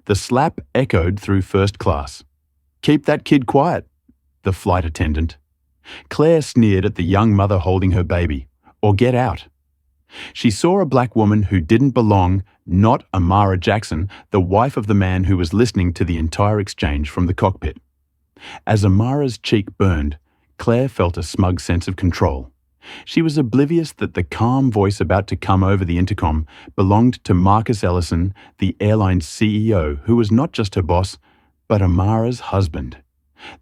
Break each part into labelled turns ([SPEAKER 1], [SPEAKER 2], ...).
[SPEAKER 1] The slap echoed through first class. "Keep that kid quiet," the flight attendant. Claire sneered at the young mother holding her baby. "Or get out." She saw a black woman who didn't belong, not Amara Jackson, the wife of the man who was listening to the entire exchange from the cockpit. As Amara's cheek burned, Claire felt a smug sense of control. She was oblivious that the calm voice about to come over the intercom belonged to Marcus Ellison, the airline's CEO, who was not just her boss, but Amara's husband.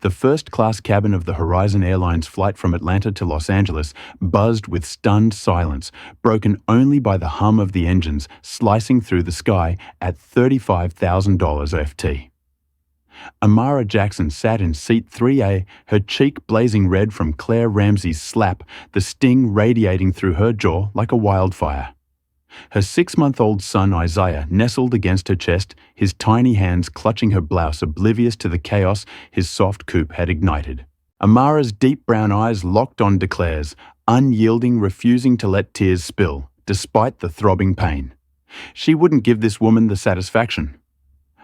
[SPEAKER 1] The first-class cabin of the Horizon Airlines flight from Atlanta to Los Angeles buzzed with stunned silence, broken only by the hum of the engines slicing through the sky at $35,000 FT. Amara Jackson sat in seat 3A, her cheek blazing red from Claire Ramsey's slap, the sting radiating through her jaw like a wildfire. Her 6-month-old son Isaiah nestled against her chest, his tiny hands clutching her blouse, oblivious to the chaos his soft coupe had ignited. Amara's deep brown eyes locked onto Claire's, unyielding, refusing to let tears spill, despite the throbbing pain. She wouldn't give this woman the satisfaction.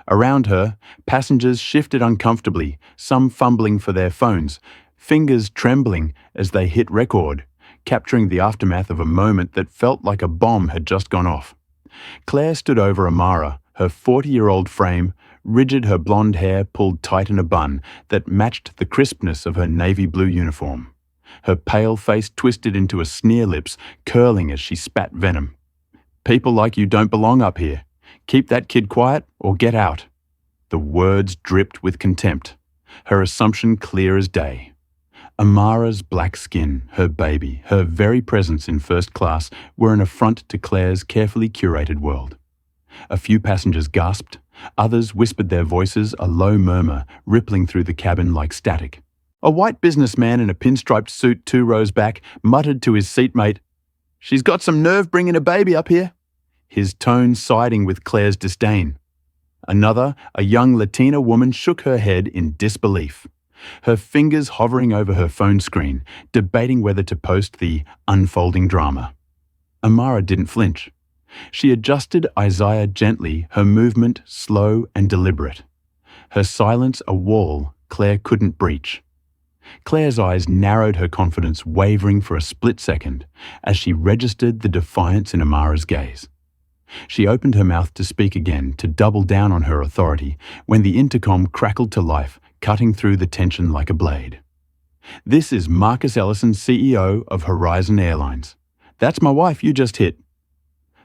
[SPEAKER 1] Around her, passengers shifted uncomfortably, some fumbling for their phones, fingers trembling as they hit record, capturing the aftermath of a moment that felt like a bomb had just gone off. Claire stood over Amara, her 40-year-old frame, rigid, her blonde hair pulled tight in a bun that matched the crispness of her navy blue uniform. Her pale face twisted into a sneer, lips curling as she spat venom. "People like you don't belong up here. Keep that kid quiet or get out." The words dripped with contempt, her assumption clear as day. Amara's black skin, her baby, her very presence in first class were an affront to Claire's carefully curated world. A few passengers gasped, others whispered their voices, a low murmur rippling through the cabin like static. A white businessman in a pinstriped suit 2 rows back muttered to his seatmate, "She's got some nerve bringing a baby up here," his tone siding with Claire's disdain. Another, a young Latina woman, shook her head in disbelief, her fingers hovering over her phone screen, debating whether to post the unfolding drama. Amara didn't flinch. She adjusted Isaiah gently, her movement slow and deliberate. Her silence a wall Claire couldn't breach. Claire's eyes narrowed, her confidence wavering for a split second as she registered the defiance in Amara's gaze. She opened her mouth to speak again, to double down on her authority, when the intercom crackled to life, cutting through the tension like a blade. "This is Marcus Ellison, CEO of Horizon Airlines. That's my wife you just hit."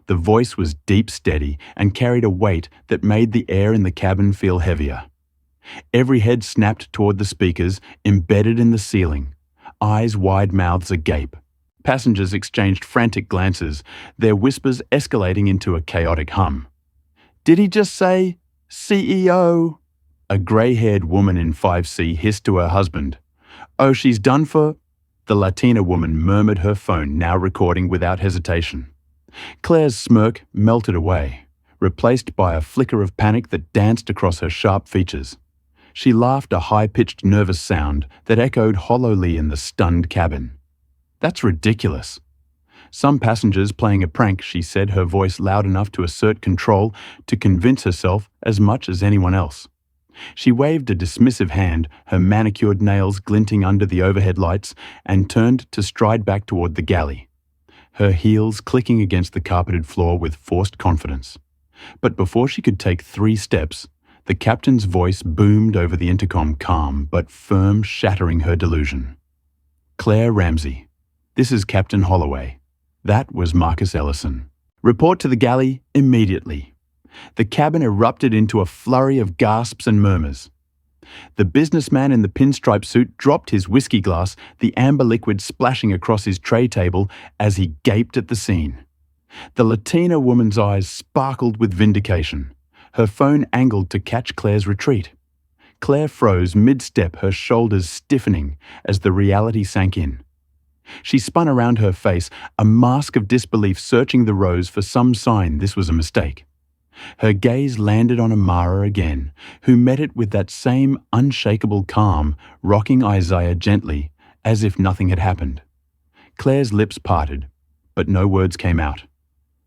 [SPEAKER 1] The voice was deep, steady, and carried a weight that made the air in the cabin feel heavier. Every head snapped toward the speakers, embedded in the ceiling, eyes wide, mouths agape. Passengers exchanged frantic glances, their whispers escalating into a chaotic hum. "Did he just say, CEO?" A grey-haired woman in 5C hissed to her husband. "Oh, she's done for..." The Latina woman murmured, her phone now recording without hesitation. Claire's smirk melted away, replaced by a flicker of panic that danced across her sharp features. She laughed, a high-pitched, nervous sound that echoed hollowly in the stunned cabin. "That's ridiculous." "Some passengers playing a prank," she said, her voice loud enough to assert control, to convince herself as much as anyone else. She waved a dismissive hand, her manicured nails glinting under the overhead lights, and turned to stride back toward the galley, her heels clicking against the carpeted floor with forced confidence. But before she could take 3 steps, the captain's voice boomed over the intercom, calm but firm, shattering her delusion. "Claire Ramsey. This is Captain Holloway." That was Marcus Ellison. "Report to the galley immediately." The cabin erupted into a flurry of gasps and murmurs. The businessman in the pinstripe suit dropped his whiskey glass, the amber liquid splashing across his tray table as he gaped at the scene. The Latina woman's eyes sparkled with vindication, her phone angled to catch Claire's retreat. Claire froze mid-step, her shoulders stiffening as the reality sank in. She spun around, her face, a mask of disbelief, searching the rows for some sign this was a mistake. Her gaze landed on Amara again, who met it with that same unshakable calm, rocking Isaiah gently, as if nothing had happened. Claire's lips parted, but no words came out.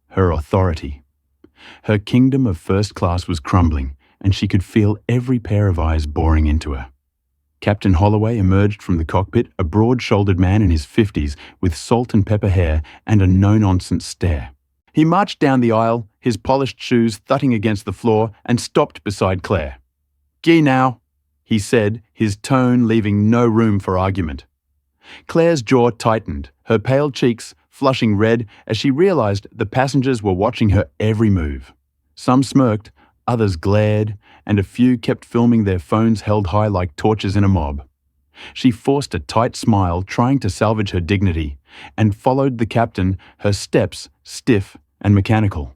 [SPEAKER 1] Her authority. Her kingdom of first class was crumbling, and she could feel every pair of eyes boring into her. Captain Holloway emerged from the cockpit, a broad-shouldered man in his 50s with salt and pepper hair and a no-nonsense stare. He marched down the aisle, his polished shoes thudding against the floor, and stopped beside Claire. "Gee now," he said, his tone leaving no room for argument. Claire's jaw tightened, her pale cheeks flushing red as she realized the passengers were watching her every move. Some smirked, others glared, and a few kept filming their phones held high like torches in a mob. She forced a tight smile, trying to salvage her dignity, and followed the captain, her steps stiff and mechanical.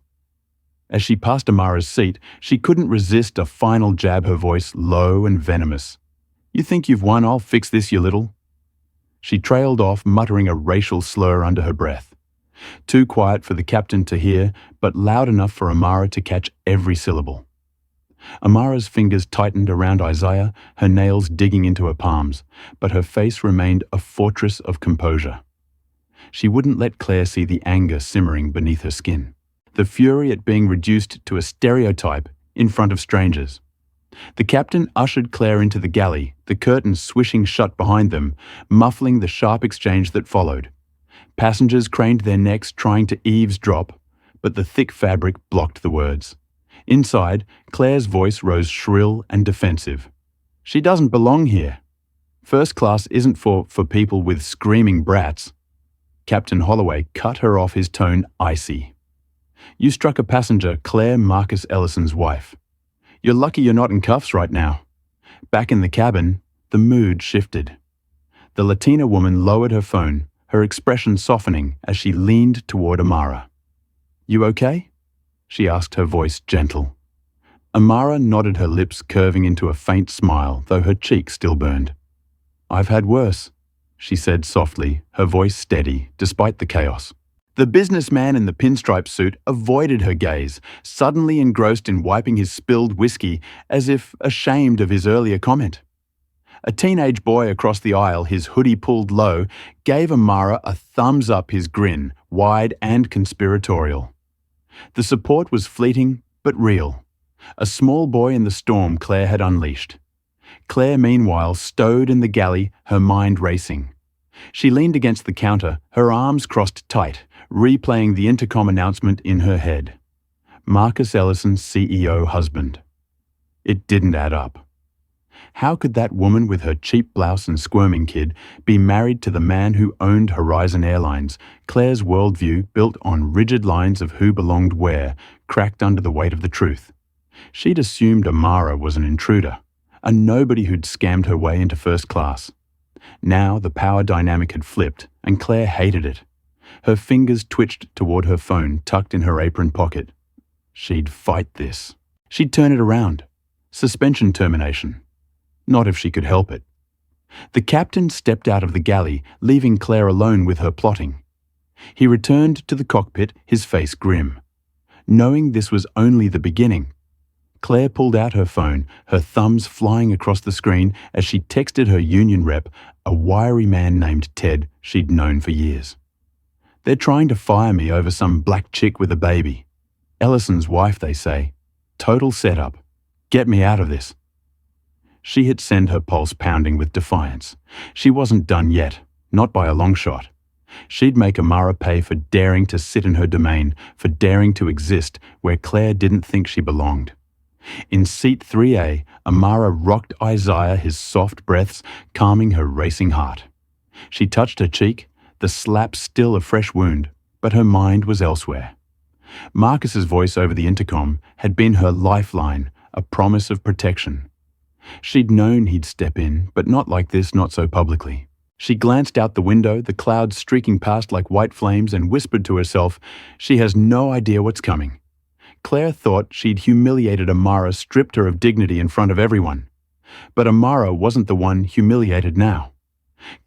[SPEAKER 1] As she passed Amara's seat, she couldn't resist a final jab, her voice low and venomous. "You think you've won? I'll fix this, you little..." She trailed off, muttering a racial slur under her breath. Too quiet for the captain to hear, but loud enough for Amara to catch every syllable. Amara's fingers tightened around Isaiah, her nails digging into her palms, but her face remained a fortress of composure. She wouldn't let Claire see the anger simmering beneath her skin, the fury at being reduced to a stereotype in front of strangers. The captain ushered Claire into the galley, the curtains swishing shut behind them, muffling the sharp exchange that followed. Passengers craned their necks trying to eavesdrop, but the thick fabric blocked the words. Inside, Claire's voice rose shrill and defensive. "She doesn't belong here. First class isn't for people with screaming brats." Captain Holloway cut her off, his tone icy. "You struck a passenger, Claire Marcus Ellison's wife. You're lucky you're not in cuffs right now." Back in the cabin, the mood shifted. The Latina woman lowered her phone, her expression softening as she leaned toward Amara. "You okay?" she asked, her voice gentle. Amara nodded, her lips curving into a faint smile, though her cheek still burned. "I've had worse," she said softly, her voice steady, despite the chaos. The businessman in the pinstripe suit avoided her gaze, suddenly engrossed in wiping his spilled whiskey, as if ashamed of his earlier comment. A teenage boy across the aisle, his hoodie pulled low, gave Amara a thumbs up, his grin, wide and conspiratorial. The support was fleeting, but real. A small boy in the storm Claire had unleashed. Claire, meanwhile, stowed in the galley, her mind racing. She leaned against the counter, her arms crossed tight, replaying the intercom announcement in her head. Marcus Ellison's CEO husband. It didn't add up. How could that woman with her cheap blouse and squirming kid be married to the man who owned Horizon Airlines? Claire's worldview, built on rigid lines of who belonged where, cracked under the weight of the truth. She'd assumed Amara was an intruder, a nobody who'd scammed her way into first class. Now the power dynamic had flipped, and Claire hated it. Her fingers twitched toward her phone tucked in her apron pocket. She'd fight this. She'd turn it around. Suspension termination. Not if she could help it. The captain stepped out of the galley, leaving Claire alone with her plotting. He returned to the cockpit, his face grim. Knowing this was only the beginning, Claire pulled out her phone, her thumbs flying across the screen as she texted her union rep, a wiry man named Ted she'd known for years. "They're trying to fire me over some black chick with a baby. Ellison's wife, they say. Total setup. Get me out of this." She hit send, her pulse pounding with defiance. She wasn't done yet, not by a long shot. She'd make Amara pay for daring to sit in her domain, for daring to exist where Claire didn't think she belonged. In seat 3A, Amara rocked Isaiah, his soft breaths calming her racing heart. She touched her cheek, the slap still a fresh wound, but her mind was elsewhere. Marcus's voice over the intercom had been her lifeline, a promise of protection. She'd known he'd step in, but not like this, not so publicly. She glanced out the window, the clouds streaking past like white flames, and whispered to herself, "She has no idea what's coming." Claire thought she'd humiliated Amara, stripped her of dignity in front of everyone. But Amara wasn't the one humiliated now.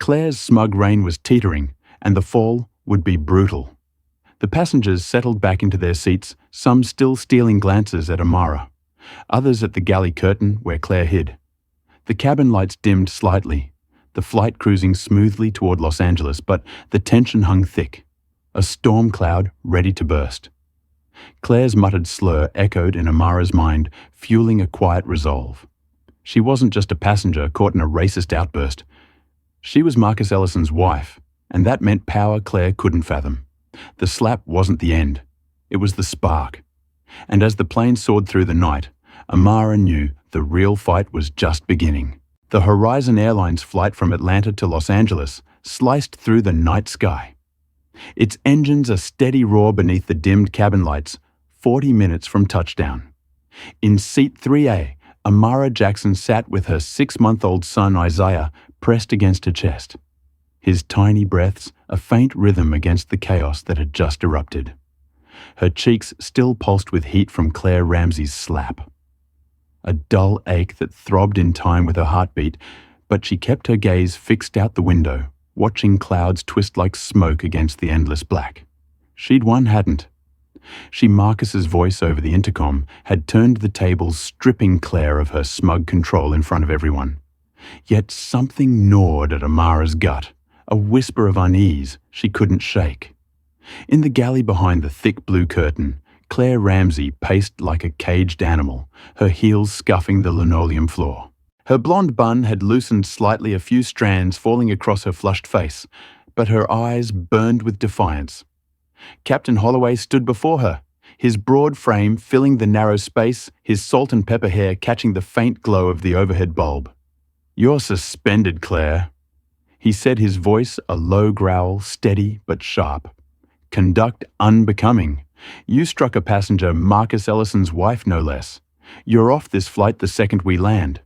[SPEAKER 1] Claire's smug reign was teetering, and the fall would be brutal. The passengers settled back into their seats, some still stealing glances at Amara, others at the galley curtain where Claire hid. The cabin lights dimmed slightly, the flight cruising smoothly toward Los Angeles, but the tension hung thick, a storm cloud ready to burst. Claire's muttered slur echoed in Amara's mind, fueling a quiet resolve. She wasn't just a passenger caught in a racist outburst. She was Marcus Ellison's wife, and that meant power Claire couldn't fathom. The slap wasn't the end. It was the spark. And as the plane soared through the night, Amara knew the real fight was just beginning. The Horizon Airlines flight from Atlanta to Los Angeles sliced through the night sky. Its engines a steady roar beneath the dimmed cabin lights, 40 minutes from touchdown. In seat 3A, Amara Jackson sat with her 6-month-old son Isaiah pressed against her chest. His tiny breaths a faint rhythm against the chaos that had just erupted. Her cheeks still pulsed with heat from Claire Ramsey's slap. A dull ache that throbbed in time with her heartbeat, but she kept her gaze fixed out the window, watching clouds twist like smoke against the endless black. She'd won, hadn't she? Marcus's voice over the intercom had turned the tables, stripping Claire of her smug control in front of everyone. Yet something gnawed at Amara's gut, a whisper of unease she couldn't shake. In the galley behind the thick blue curtain, Claire Ramsey paced like a caged animal, her heels scuffing the linoleum floor. Her blonde bun had loosened slightly, a few strands falling across her flushed face, but her eyes burned with defiance. Captain Holloway stood before her, his broad frame filling the narrow space, his salt and pepper hair catching the faint glow of the overhead bulb. "You're suspended, Claire," he said, his voice a low growl, steady but sharp. "Conduct unbecoming. You struck a passenger, Marcus Ellison's wife no less. You're off this flight the second we land."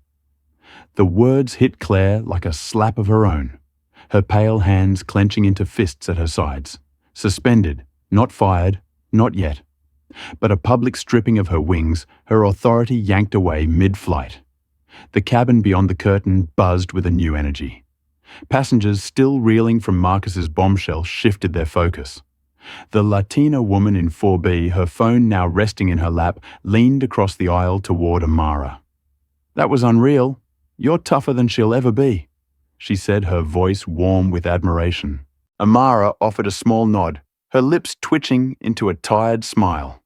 [SPEAKER 1] The words hit Claire like a slap of her own, her pale hands clenching into fists at her sides. Suspended, not fired, not yet. But a public stripping of her wings, her authority yanked away mid-flight. The cabin beyond the curtain buzzed with a new energy. Passengers still reeling from Marcus's bombshell shifted their focus. The Latina woman in 4B, her phone now resting in her lap, leaned across the aisle toward Amara. "That was unreal. You're tougher than she'll ever be," she said, her voice warm with admiration. Amara offered a small nod, her lips twitching into a tired smile.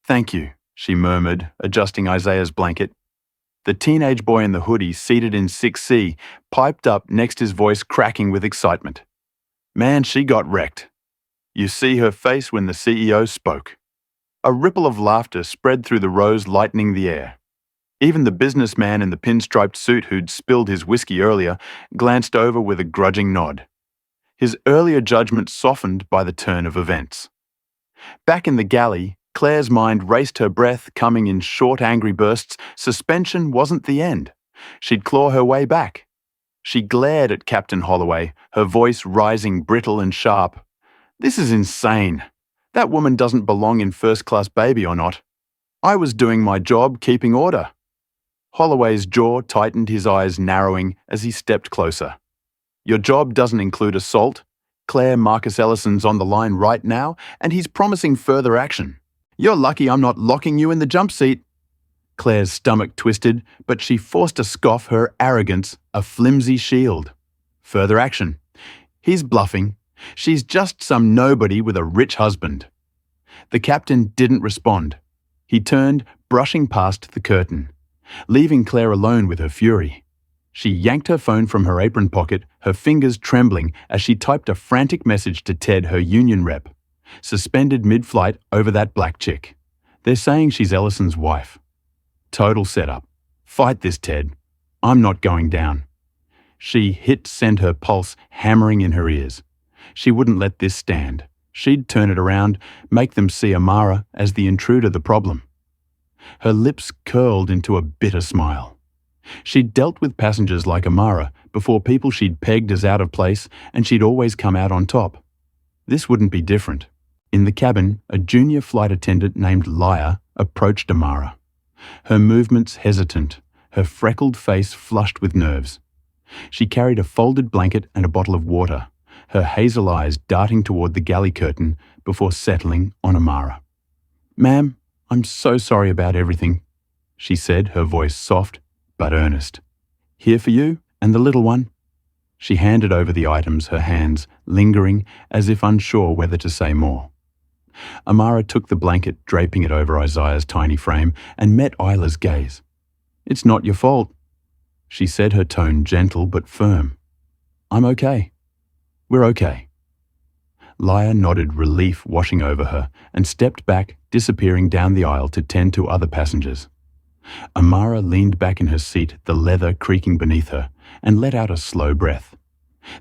[SPEAKER 1] "Thank you," she murmured, adjusting Isaiah's blanket. The teenage boy in the hoodie, seated in 6C, piped up next, his voice cracking with excitement. "Man, she got wrecked. You see her face when the CEO spoke." A ripple of laughter spread through the rows, lightening the air. Even the businessman in the pinstriped suit who'd spilled his whiskey earlier glanced over with a grudging nod. His earlier judgment softened by the turn of events. Back in the galley, Claire's mind raced, her breath coming in short, angry bursts. Suspension wasn't the end. She'd claw her way back. She glared at Captain Holloway, her voice rising brittle and sharp. "This is insane. That woman doesn't belong in first-class, baby or not. I was doing my job, keeping order." Holloway's jaw tightened, his eyes narrowing as he stepped closer. "Your job doesn't include assault. Claire, Marcus Ellison's on the line right now, and he's promising further action. You're lucky I'm not locking you in the jump seat." Claire's stomach twisted, but she forced a scoff, her arrogance a flimsy shield. "Further action. He's bluffing. She's just some nobody with a rich husband." The captain didn't respond. He turned, brushing past the curtain, leaving Claire alone with her fury. She yanked her phone from her apron pocket, her fingers trembling as she typed a frantic message to Ted, her union rep. "Suspended mid-flight over that black chick. They're saying she's Ellison's wife. Total setup. Fight this, Ted. I'm not going down." She hit send, her pulse hammering in her ears. She wouldn't let this stand. She'd turn it around, make them see Amara as the intruder, the problem. Her lips curled into a bitter smile. She'd dealt with passengers like Amara before, people she'd pegged as out of place, and she'd always come out on top. This wouldn't be different. In the cabin, a junior flight attendant named Lyra approached Amara. Her movements hesitant, her freckled face flushed with nerves. She carried a folded blanket and a bottle of water, her hazel eyes darting toward the galley curtain before settling on Amara. "Ma'am, I'm so sorry about everything," she said, her voice soft but earnest. "Here for you and the little one." She handed over the items, her hands lingering as if unsure whether to say more. Amara took the blanket, draping it over Isaiah's tiny frame, and met Isla's gaze. "It's not your fault," she said, her tone gentle but firm. "I'm okay. We're okay." Laya nodded, relief washing over her, and stepped back, disappearing down the aisle to tend to other passengers. Amara leaned back in her seat, the leather creaking beneath her, and let out a slow breath.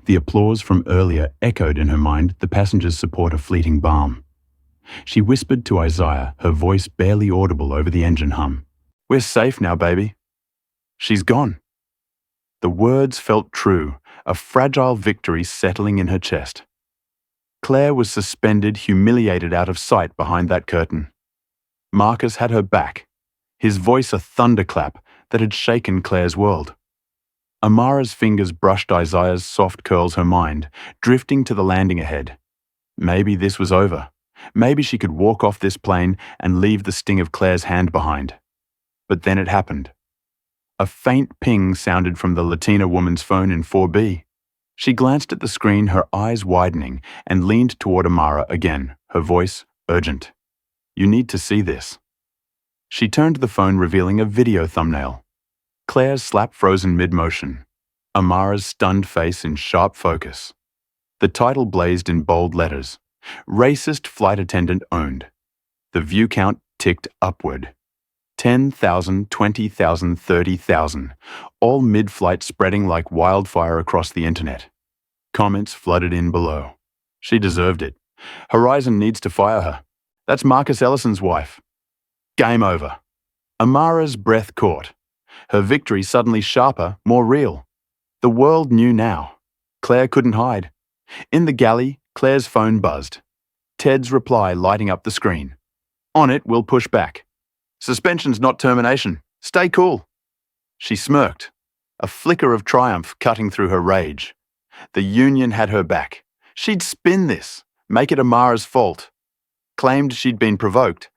[SPEAKER 1] The applause from earlier echoed in her mind, the passengers' support a fleeting balm. She whispered to Isaiah, her voice barely audible over the engine hum. "We're safe now, baby." "She's gone." The words felt true, a fragile victory settling in her chest. Claire was suspended, humiliated out of sight behind that curtain. Marcus had her back, his voice a thunderclap that had shaken Claire's world. Amara's fingers brushed Isaiah's soft curls, her mind, drifting to the landing ahead. Maybe this was over. Maybe she could walk off this plane and leave the sting of Claire's hand behind. But then it happened. A faint ping sounded from the Latina woman's phone in 4B. She glanced at the screen, her eyes widening, and leaned toward Amara again, her voice urgent. "You need to see this." She turned the phone, revealing a video thumbnail. Claire's slap frozen mid-motion, Amara's stunned face in sharp focus. The title blazed in bold letters, "Racist Flight Attendant Owned." The view count ticked upward. 10,000, 20,000, 30,000, all mid-flight, spreading like wildfire across the internet. Comments flooded in below. "She deserved it. Horizon needs to fire her. That's Marcus Ellison's wife." Game over. Amara's breath caught. Her victory suddenly sharper, more real. The world knew now. Claire couldn't hide. In the galley, Claire's phone buzzed. Ted's reply lighting up the screen. "On it, we'll push back. Suspension's not termination. Stay cool." She smirked, a flicker of triumph cutting through her rage. The union had her back. She'd spin this, make it Amara's fault. Claimed she'd been provoked.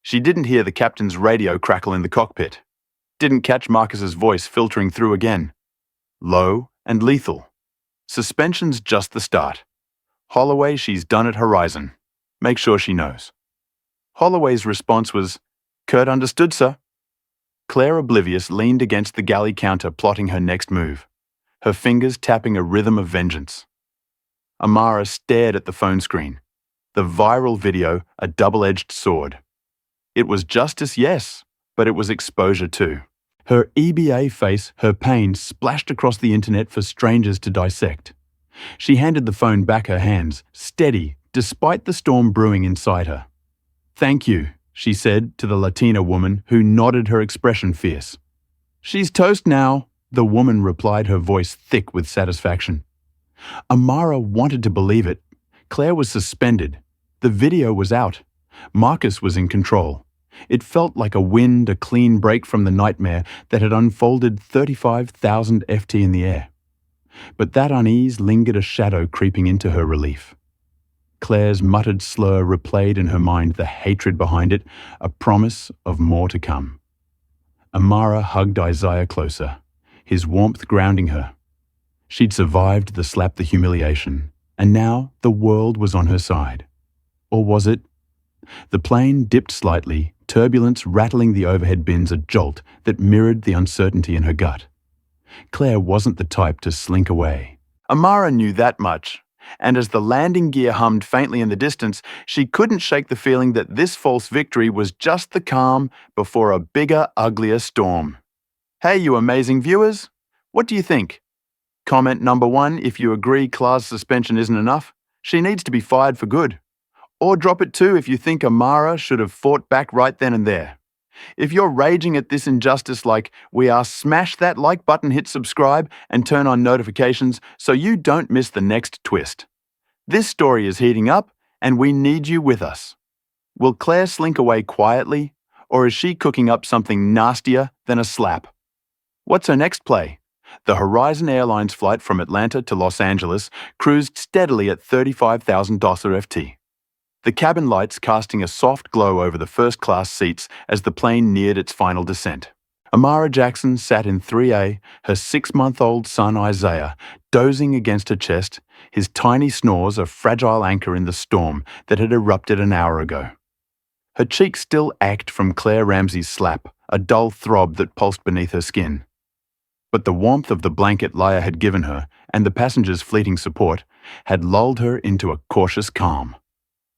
[SPEAKER 1] She didn't hear the captain's radio crackle in the cockpit. Didn't catch Marcus's voice filtering through again. Low and lethal. Suspension's just the start. Holloway, she's done at Horizon. Make sure she knows. Holloway's response was, "Kurt understood, sir." Claire, oblivious, leaned against the galley counter, plotting her next move, her fingers tapping a rhythm of vengeance. Amara stared at the phone screen. The viral video, a double-edged sword. It was justice, yes, but it was exposure too. Her EBA face, her pain, splashed across the internet for strangers to dissect. She handed the phone back, her hands steady, despite the storm brewing inside her. "Thank you," she said to the Latina woman, who nodded, her expression fierce. "She's toast now," the woman replied, her voice thick with satisfaction. Amara wanted to believe it. Claire was suspended. The video was out. Marcus was in control. It felt like a wind, a clean break from the nightmare that had unfolded 35,000 FT in the air. But that unease lingered, a shadow creeping into her relief. Claire's muttered slur replayed in her mind, the hatred behind it, a promise of more to come. Amara hugged Isaiah closer, his warmth grounding her. She'd survived the slap, the humiliation, and now the world was on her side. Or was it? The plane dipped slightly, turbulence rattling the overhead bins, a jolt that mirrored the uncertainty in her gut. Claire wasn't the type to slink away. Amara knew that much, and as the landing gear hummed faintly in the distance, she couldn't shake the feeling that this false victory was just the calm before a bigger, uglier storm. Hey, you amazing viewers! What do you think? Comment number 1 if you agree Claire's suspension isn't enough. She needs to be fired for good. Or drop it 2 if you think Amara should have fought back right then and there. If you're raging at this injustice like we are, smash that like button, hit subscribe, and turn on notifications so you don't miss the next twist. This story is heating up, and we need you with us. Will Claire slink away quietly, or is she cooking up something nastier than a slap? What's her next play? The Horizon Airlines flight from Atlanta to Los Angeles cruised steadily at $35,000 FT. The cabin lights casting a soft glow over the first-class seats as the plane neared its final descent. Amara Jackson sat in 3A, her 6-month-old son Isaiah, dozing against her chest, his tiny snores a fragile anchor in the storm that had erupted an hour ago. Her cheeks still ached from Claire Ramsey's slap, a dull throb that pulsed beneath her skin. But the warmth of the blanket Laya had given her, and the passenger's fleeting support, had lulled her into a cautious calm.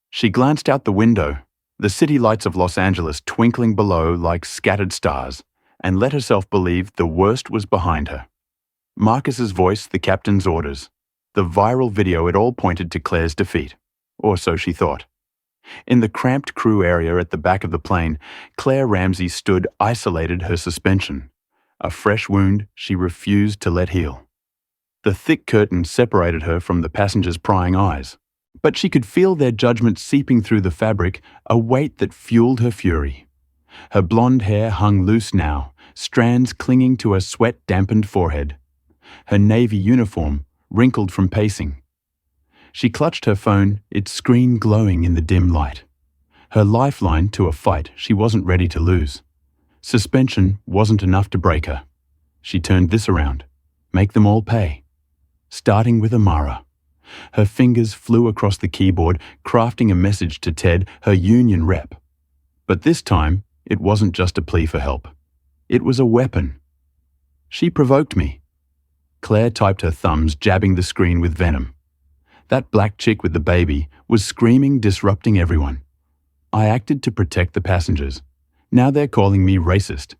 [SPEAKER 1] She glanced out the window, the city lights of Los Angeles twinkling below like scattered stars, and let herself believe the worst was behind her. Marcus's voice, the captain's orders. The viral video, it all pointed to Claire's defeat. Or so she thought. In the cramped crew area at the back of the plane, Claire Ramsey stood isolated, her suspension. A fresh wound she refused to let heal. The thick curtain separated her from the passengers' prying eyes. But she could feel their judgment seeping through the fabric, a weight that fueled her fury. Her blonde hair hung loose now, strands clinging to her sweat-dampened forehead. Her navy uniform wrinkled from pacing. She clutched her phone, its screen glowing in the dim light. Her lifeline to a fight she wasn't ready to lose. Suspension wasn't enough to break her. She turned this around. Make them all pay. Starting with Amara. Her fingers flew across the keyboard, crafting a message to Ted, her union rep. But this time, it wasn't just a plea for help. It was a weapon. She provoked me. Claire typed her thumbs, jabbing the screen with venom. That black chick with the baby was screaming, disrupting everyone. I acted to protect the passengers. Now they're calling me racist.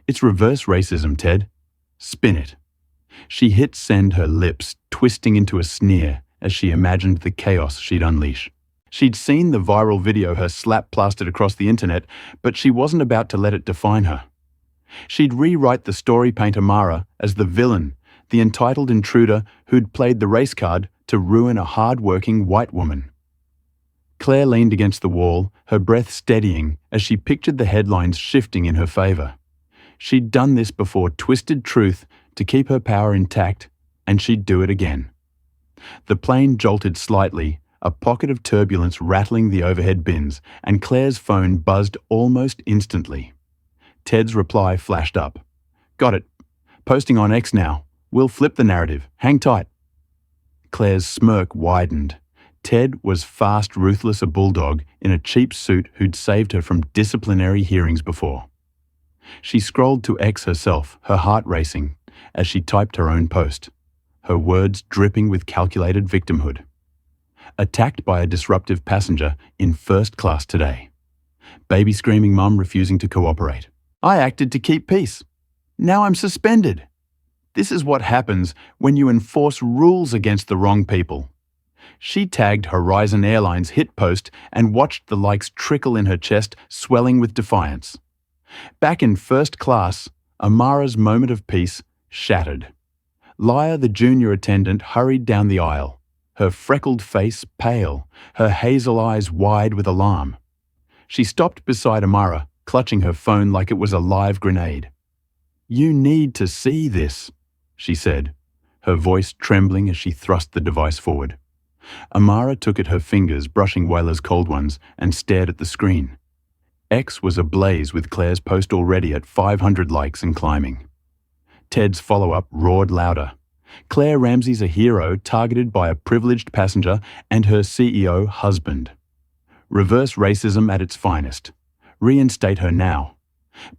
[SPEAKER 1] It's reverse racism, Ted. Spin it. She hit send, her lips twisting into a sneer as she imagined the chaos she'd unleash. She'd seen the viral video her slap plastered across the internet, but she wasn't about to let it define her. She'd rewrite the story, paint Amara as the villain, the entitled intruder who'd played the race card to ruin a hard-working white woman. Claire leaned against the wall, her breath steadying as she pictured the headlines shifting in her favor. She'd done this before, twisted truth to keep her power intact, and she'd do it again. The plane jolted slightly, a pocket of turbulence rattling the overhead bins, and Claire's phone buzzed almost instantly. Ted's reply flashed up. Got it. Posting on X now. We'll flip the narrative. Hang tight. Claire's smirk widened. Ted was fast, ruthless, a bulldog in a cheap suit who'd saved her from disciplinary hearings before. She scrolled to X herself, her heart racing, as she typed her own post, her words dripping with calculated victimhood. Attacked by a disruptive passenger in first class today. Baby screaming mum refusing to cooperate. I acted to keep peace. Now I'm suspended. This is what happens when you enforce rules against the wrong people. She tagged Horizon Airline's hit post and watched the likes trickle in her chest, swelling with defiance. Back in first class, Amara's moment of peace shattered. Laya, the junior attendant, hurried down the aisle, her freckled face pale, her hazel eyes wide with alarm. She stopped beside Amara, clutching her phone like it was a live grenade. You need to see this, she said, her voice trembling as she thrust the device forward. Amara took at her fingers, brushing Wayla's cold ones, and stared at the screen. X was ablaze with Claire's post already at 500 likes and climbing. Ted's follow-up roared louder. Claire Ramsey's a hero targeted by a privileged passenger and her CEO husband. Reverse racism at its finest. Reinstate her now.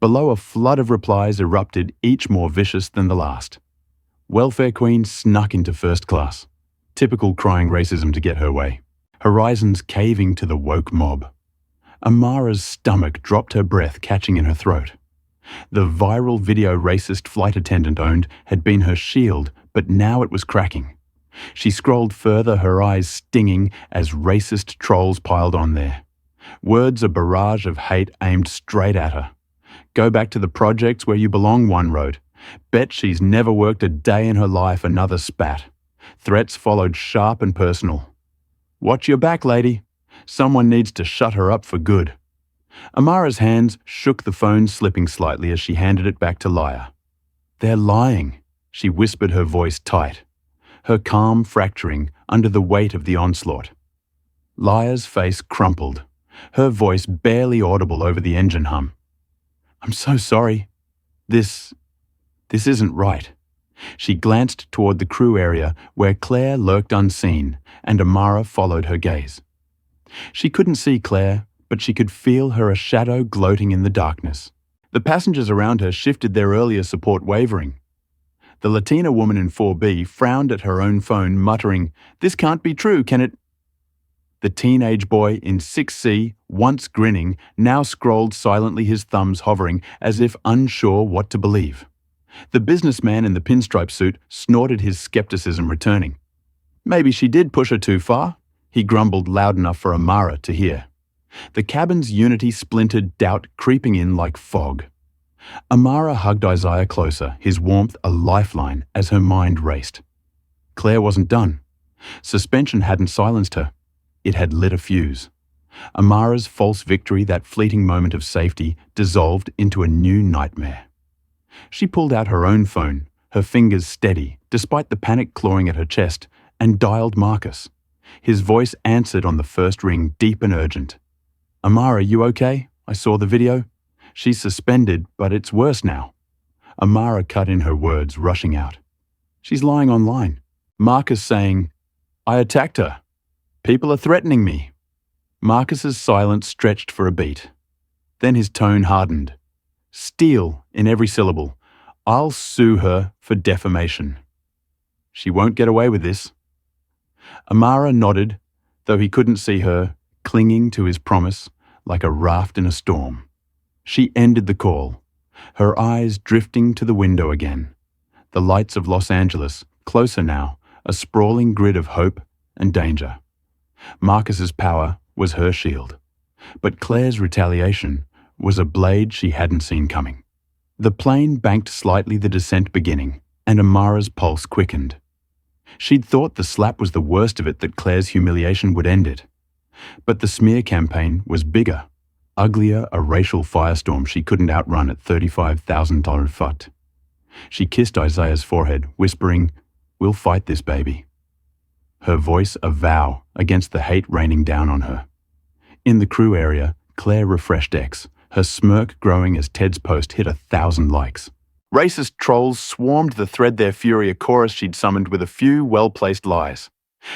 [SPEAKER 1] Below, a flood of replies erupted, each more vicious than the last. Welfare Queen snuck into first class. Typical crying racism to get her way. Horizons caving to the woke mob. Amara's stomach dropped, her breath catching in her throat. The viral video racist flight attendant owned had been her shield, but now it was cracking. She scrolled further, her eyes stinging as racist trolls piled on there. Words a barrage of hate aimed straight at her. Go back to the projects where you belong, one wrote. Bet she's never worked a day in her life, another spat. Threats followed, sharp and personal. Watch your back, lady. Someone needs to shut her up for good. Amara's hands shook the phone, slipping slightly as she handed it back to Laya. They're lying, she whispered, her voice tight, her calm fracturing under the weight of the onslaught. Laya's face crumpled, her voice barely audible over the engine hum. I'm so sorry. This isn't right. She glanced toward the crew area where Claire lurked unseen, and Amara followed her gaze. She couldn't see Claire, but she could feel her a shadow gloating in the darkness. The passengers around her shifted their earlier support wavering. The Latina woman in 4B frowned at her own phone, muttering, "This can't be true, can it?" The teenage boy in 6C, once grinning, now scrolled silently, his thumbs hovering, as if unsure what to believe. The businessman in the pinstripe suit snorted, his skepticism returning. "Maybe she did push her too far," he grumbled loud enough for Amara to hear. The cabin's unity splintered, doubt creeping in like fog. Amara hugged Isaiah closer, his warmth a lifeline as her mind raced. Claire wasn't done. Suspension hadn't silenced her. It had lit a fuse. Amara's false victory, that fleeting moment of safety, dissolved into a new nightmare. She pulled out her own phone, her fingers steady, despite the panic clawing at her chest, and dialed Marcus. His voice answered on the first ring, deep and urgent. "Amara, you okay? I saw the video. She's suspended, but it's worse now." Amara cut in her words, rushing out. "She's lying online." Marcus saying, "I attacked her. People are threatening me." Marcus's silence stretched for a beat. Then his tone hardened. Steel in every syllable. "I'll sue her for defamation. She won't get away with this." Amara nodded, though he couldn't see her, clinging to his promise like a raft in a storm. She ended the call, her eyes drifting to the window again. The lights of Los Angeles, closer now, a sprawling grid of hope and danger. Marcus's power was her shield, but Claire's retaliation was a blade she hadn't seen coming. The plane banked slightly, the descent beginning, and Amara's pulse quickened. She'd thought the slap was the worst of it, that Claire's humiliation would end it. But the smear campaign was bigger, uglier, a racial firestorm she couldn't outrun at $35,000 foot. She kissed Isaiah's forehead, whispering, "We'll fight this, baby." Her voice a vow against the hate raining down on her. In the crew area, Claire refreshed X, her smirk growing as Ted's post hit 1,000 likes. Racist trolls swarmed the thread, their fury a chorus she'd summoned with a few well-placed lies.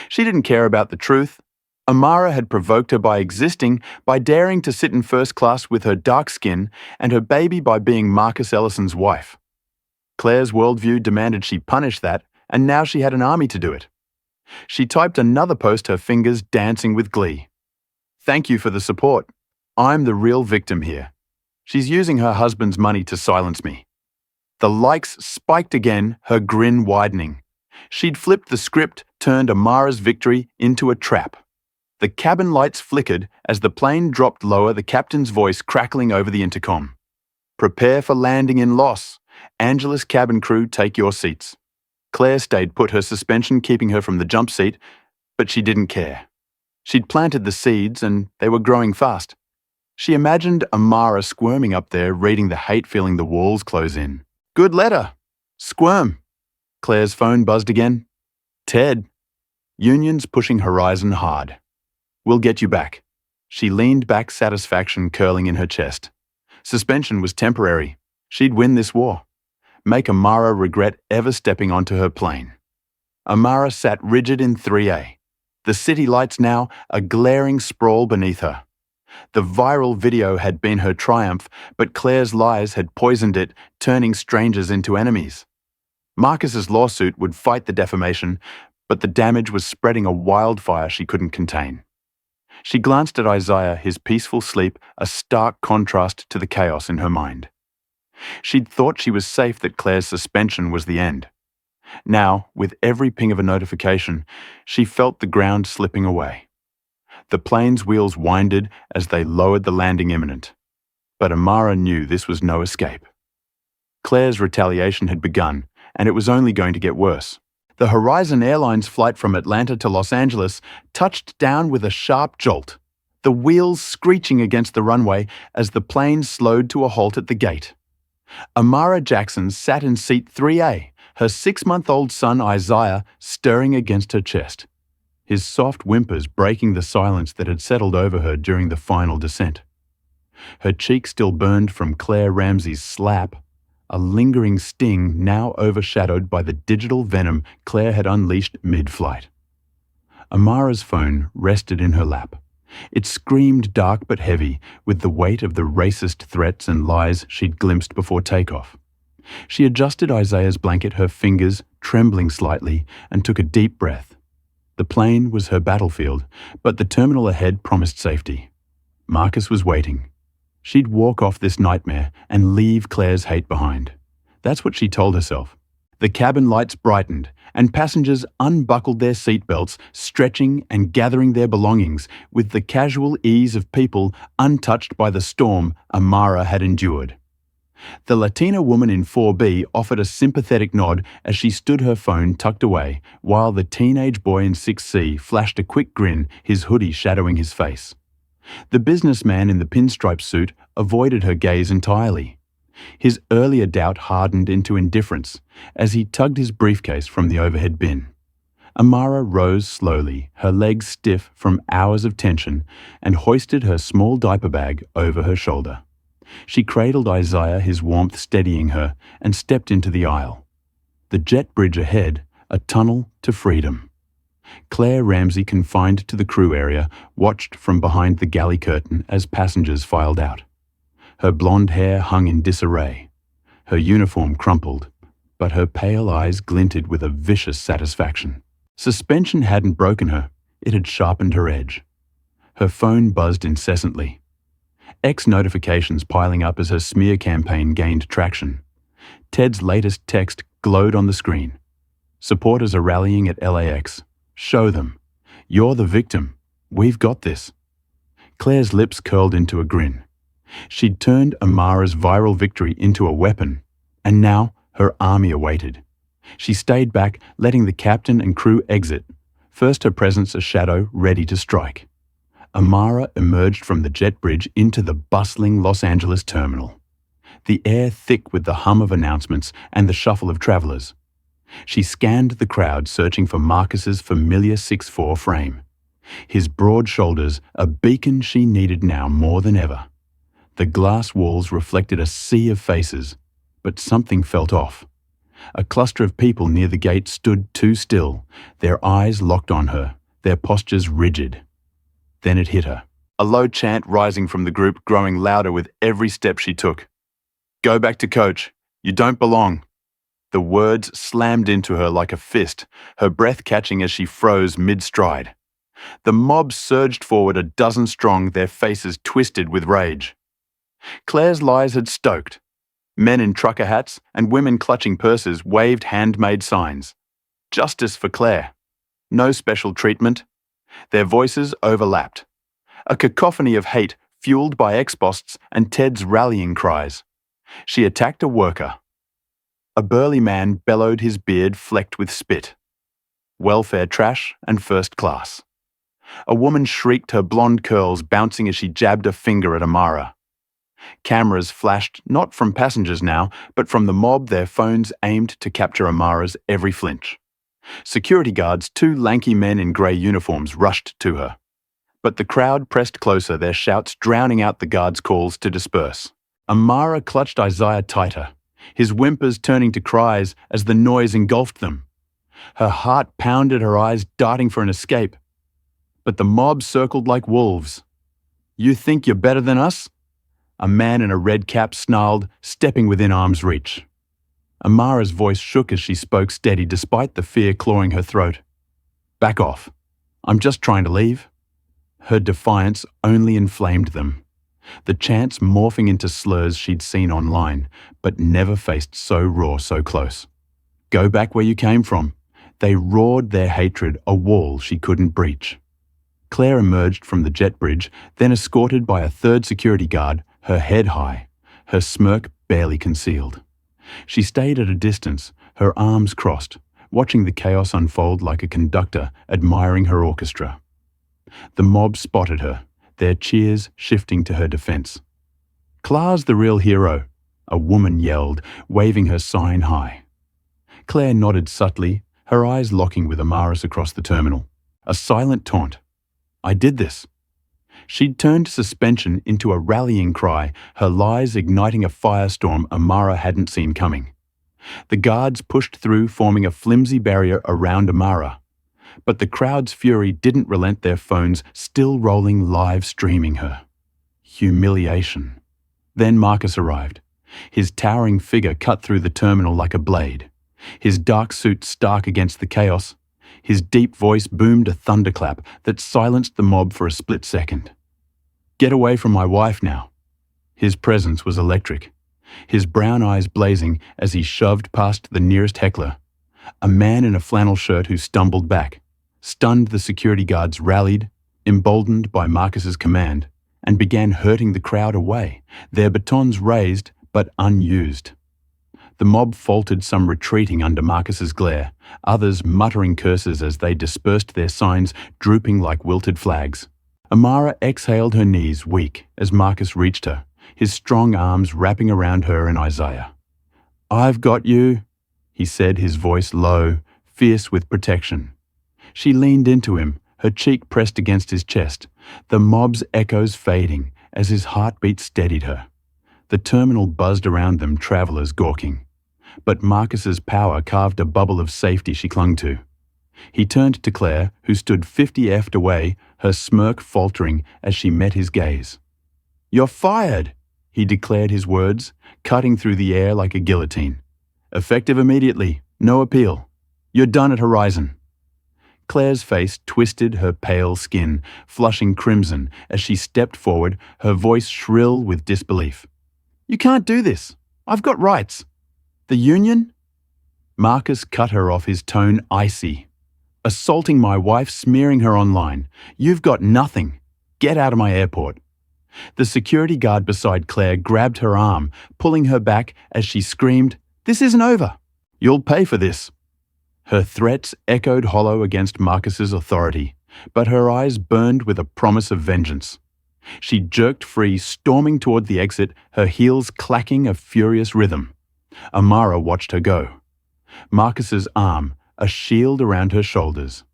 [SPEAKER 1] She didn't care about the truth. Amara had provoked her by existing, by daring to sit in first class with her dark skin, and her baby by being Marcus Ellison's wife. Claire's worldview demanded she punish that, and now she had an army to do it. She typed another post, her fingers dancing with glee. "Thank you for the support. I'm the real victim here. She's using her husband's money to silence me." The likes spiked again, her grin widening. She'd flipped the script, turned Amara's victory into a trap. The cabin lights flickered as the plane dropped lower, the captain's voice crackling over the intercom. "Prepare for landing in Los. Angeles cabin crew, take your seats." Claire stayed put, her suspension keeping her from the jump seat, but she didn't care. She'd planted the seeds, and they were growing fast. She imagined Amara squirming up there, reading the hate, feeling the walls close in. "Good letter. Squirm." Claire's phone buzzed again. "Ted. Union's pushing Horizon hard. We'll get you back." She leaned back, satisfaction curling in her chest. Suspension was temporary. She'd win this war. Make Amara regret ever stepping onto her plane. Amara sat rigid in 3A. The city lights now a glaring sprawl beneath her. The viral video had been her triumph, but Claire's lies had poisoned it, turning strangers into enemies. Marcus's lawsuit would fight the defamation, but the damage was spreading a wildfire she couldn't contain. She glanced at Isaiah, his peaceful sleep a stark contrast to the chaos in her mind. She'd thought she was safe, that Claire's suspension was the end. Now, with every ping of a notification, she felt the ground slipping away. The plane's wheels winded as they lowered, the landing imminent. But Amara knew this was no escape. Claire's retaliation had begun, and it was only going to get worse. The Horizon Airlines flight from Atlanta to Los Angeles touched down with a sharp jolt, the wheels screeching against the runway as the plane slowed to a halt at the gate. Amara Jackson sat in seat 3A, her 6-month-old son Isaiah stirring against her chest, his soft whimpers breaking the silence that had settled over her during the final descent. Her cheek still burned from Claire Ramsey's slap, a lingering sting now overshadowed by the digital venom Claire had unleashed mid-flight. Amara's phone rested in her lap. It screamed dark but heavy with the weight of the racist threats and lies she'd glimpsed before takeoff. She adjusted Isaiah's blanket, her fingers trembling slightly, and took a deep breath. The plane was her battlefield, but the terminal ahead promised safety. Marcus was waiting. She'd walk off this nightmare and leave Claire's hate behind. That's what she told herself. The cabin lights brightened, and passengers unbuckled their seatbelts, stretching and gathering their belongings with the casual ease of people untouched by the storm Amara had endured. The Latina woman in 4B offered a sympathetic nod as she stood her phone tucked away, while the teenage boy in 6C flashed a quick grin, his hoodie shadowing his face. The businessman in the pinstripe suit avoided her gaze entirely. His earlier doubt hardened into indifference as he tugged his briefcase from the overhead bin. Amara rose slowly, her legs stiff from hours of tension, and hoisted her small diaper bag over her shoulder. She cradled Isaiah, his warmth steadying her, and stepped into the aisle. The jet bridge ahead, a tunnel to freedom. Claire Ramsey, confined to the crew area, watched from behind the galley curtain as passengers filed out. Her blonde hair hung in disarray. Her uniform crumpled, but her pale eyes glinted with a vicious satisfaction. Suspension hadn't broken her, it had sharpened her edge. Her phone buzzed incessantly. Notifications piling up as her smear campaign gained traction. Ted's latest text glowed on the screen. Supporters are rallying at LAX. Show them. You're the victim. We've got this. Claire's lips curled into a grin. She'd turned Amara's viral victory into a weapon, and now her army awaited. She stayed back, letting the captain and crew exit, first her presence a shadow ready to strike. Amara emerged from the jet bridge into the bustling Los Angeles terminal, the air thick with the hum of announcements and the shuffle of travelers. She scanned the crowd, searching for Marcus's familiar 6'4" frame. His broad shoulders, a beacon she needed now more than ever. The glass walls reflected a sea of faces, but something felt off. A cluster of people near the gate stood too still, their eyes locked on her, their postures rigid. Then it hit her, a low chant rising from the group, growing louder with every step she took. "Go back to coach. You don't belong." The words slammed into her like a fist, her breath catching as she froze mid-stride. The mob surged forward a dozen strong, their faces twisted with rage. Claire's lies had stoked. Men in trucker hats and women clutching purses waved handmade signs. Justice for Claire. No special treatment. Their voices overlapped. A cacophony of hate fueled by ex-boss and Ted's rallying cries. She attacked a worker. A burly man bellowed, his beard flecked with spit. Welfare trash and first class. A woman shrieked, her blonde curls bouncing as she jabbed a finger at Amara. Cameras flashed, not from passengers now, but from the mob, their phones aimed to capture Amara's every flinch. Security guards, two lanky men in grey uniforms, rushed to her. But the crowd pressed closer, their shouts drowning out the guards' calls to disperse. Amara clutched Isaiah tighter, his whimpers turning to cries as the noise engulfed them. Her heart pounded, her eyes darting for an escape. But the mob circled like wolves. "You think you're better than us?" A man in a red cap snarled, stepping within arm's reach. Amara's voice shook as she spoke steady despite the fear clawing her throat. "Back off. I'm just trying to leave." Her defiance only inflamed them. The chants morphing into slurs she'd seen online, but never faced so raw, so close. "Go back where you came from." They roared their hatred, a wall she couldn't breach. Claire emerged from the jet bridge, then escorted by a third security guard, her head high, her smirk barely concealed. She stayed at a distance, her arms crossed, watching the chaos unfold like a conductor admiring her orchestra. The mob spotted her, their cheers shifting to her defense. "Claire's the real hero," a woman yelled, waving her sign high. Claire nodded subtly, her eyes locking with Amara's across the terminal. A silent taunt. "I did this." She'd turned suspension into a rallying cry, her lies igniting a firestorm Amara hadn't seen coming. The guards pushed through, forming a flimsy barrier around Amara. But the crowd's fury didn't relent, their phones still rolling, live streaming her. Humiliation. Then Marcus arrived. His towering figure cut through the terminal like a blade. His dark suit stark against the chaos. His deep voice boomed a thunderclap that silenced the mob for a split second. "Get away from my wife now." His presence was electric, his brown eyes blazing as he shoved past the nearest heckler. A man in a flannel shirt who stumbled back. Stunned, the security guards rallied, emboldened by Marcus's command, and began herding the crowd away, their batons raised but unused. The mob faltered, some retreating under Marcus's glare, others muttering curses as they dispersed, their signs drooping like wilted flags. Amara exhaled, her knees weak, as Marcus reached her, his strong arms wrapping around her and Isaiah. "I've got you," he said, his voice low, fierce with protection. She leaned into him, her cheek pressed against his chest, the mob's echoes fading as his heartbeat steadied her. The terminal buzzed around them, travelers gawking. But Marcus's power carved a bubble of safety she clung to. He turned to Claire, who stood 50 feet away, her smirk faltering as she met his gaze. "You're fired," he declared, his words cutting through the air like a guillotine. "Effective immediately, no appeal. You're done at Horizon." Claire's face twisted, her pale skin flushing crimson as she stepped forward, her voice shrill with disbelief. "You can't do this. I've got rights." "The union?" Marcus cut her off, his tone icy. "Assaulting my wife, smearing her online. You've got nothing. Get out of my airport." The security guard beside Claire grabbed her arm, pulling her back as she screamed, "This isn't over. You'll pay for this." Her threats echoed hollow against Marcus's authority, but her eyes burned with a promise of vengeance. She jerked free, storming toward the exit, her heels clacking a furious rhythm. Amara watched her go. Marcus's arm, a shield around her shoulders.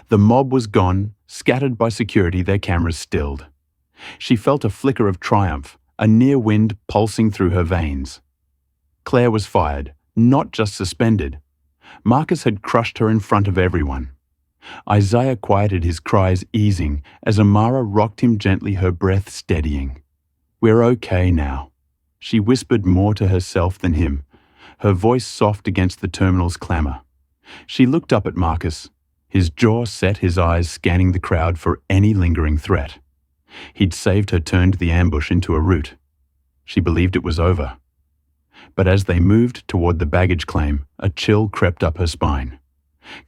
[SPEAKER 1] The mob was gone, scattered by security, their cameras stilled. She felt a flicker of triumph, a near wind pulsing through her veins. Claire was fired, not just suspended. Marcus had crushed her in front of everyone. Isaiah quieted his cries, easing as Amara rocked him gently, her breath steadying. "We're okay now," she whispered, more to herself than him, her voice soft against the terminal's clamor. She looked up at Marcus, his jaw set, his eyes scanning the crowd for any lingering threat. He'd saved her, turned the ambush into a rout. She believed it was over. But as they moved toward the baggage claim, a chill crept up her spine.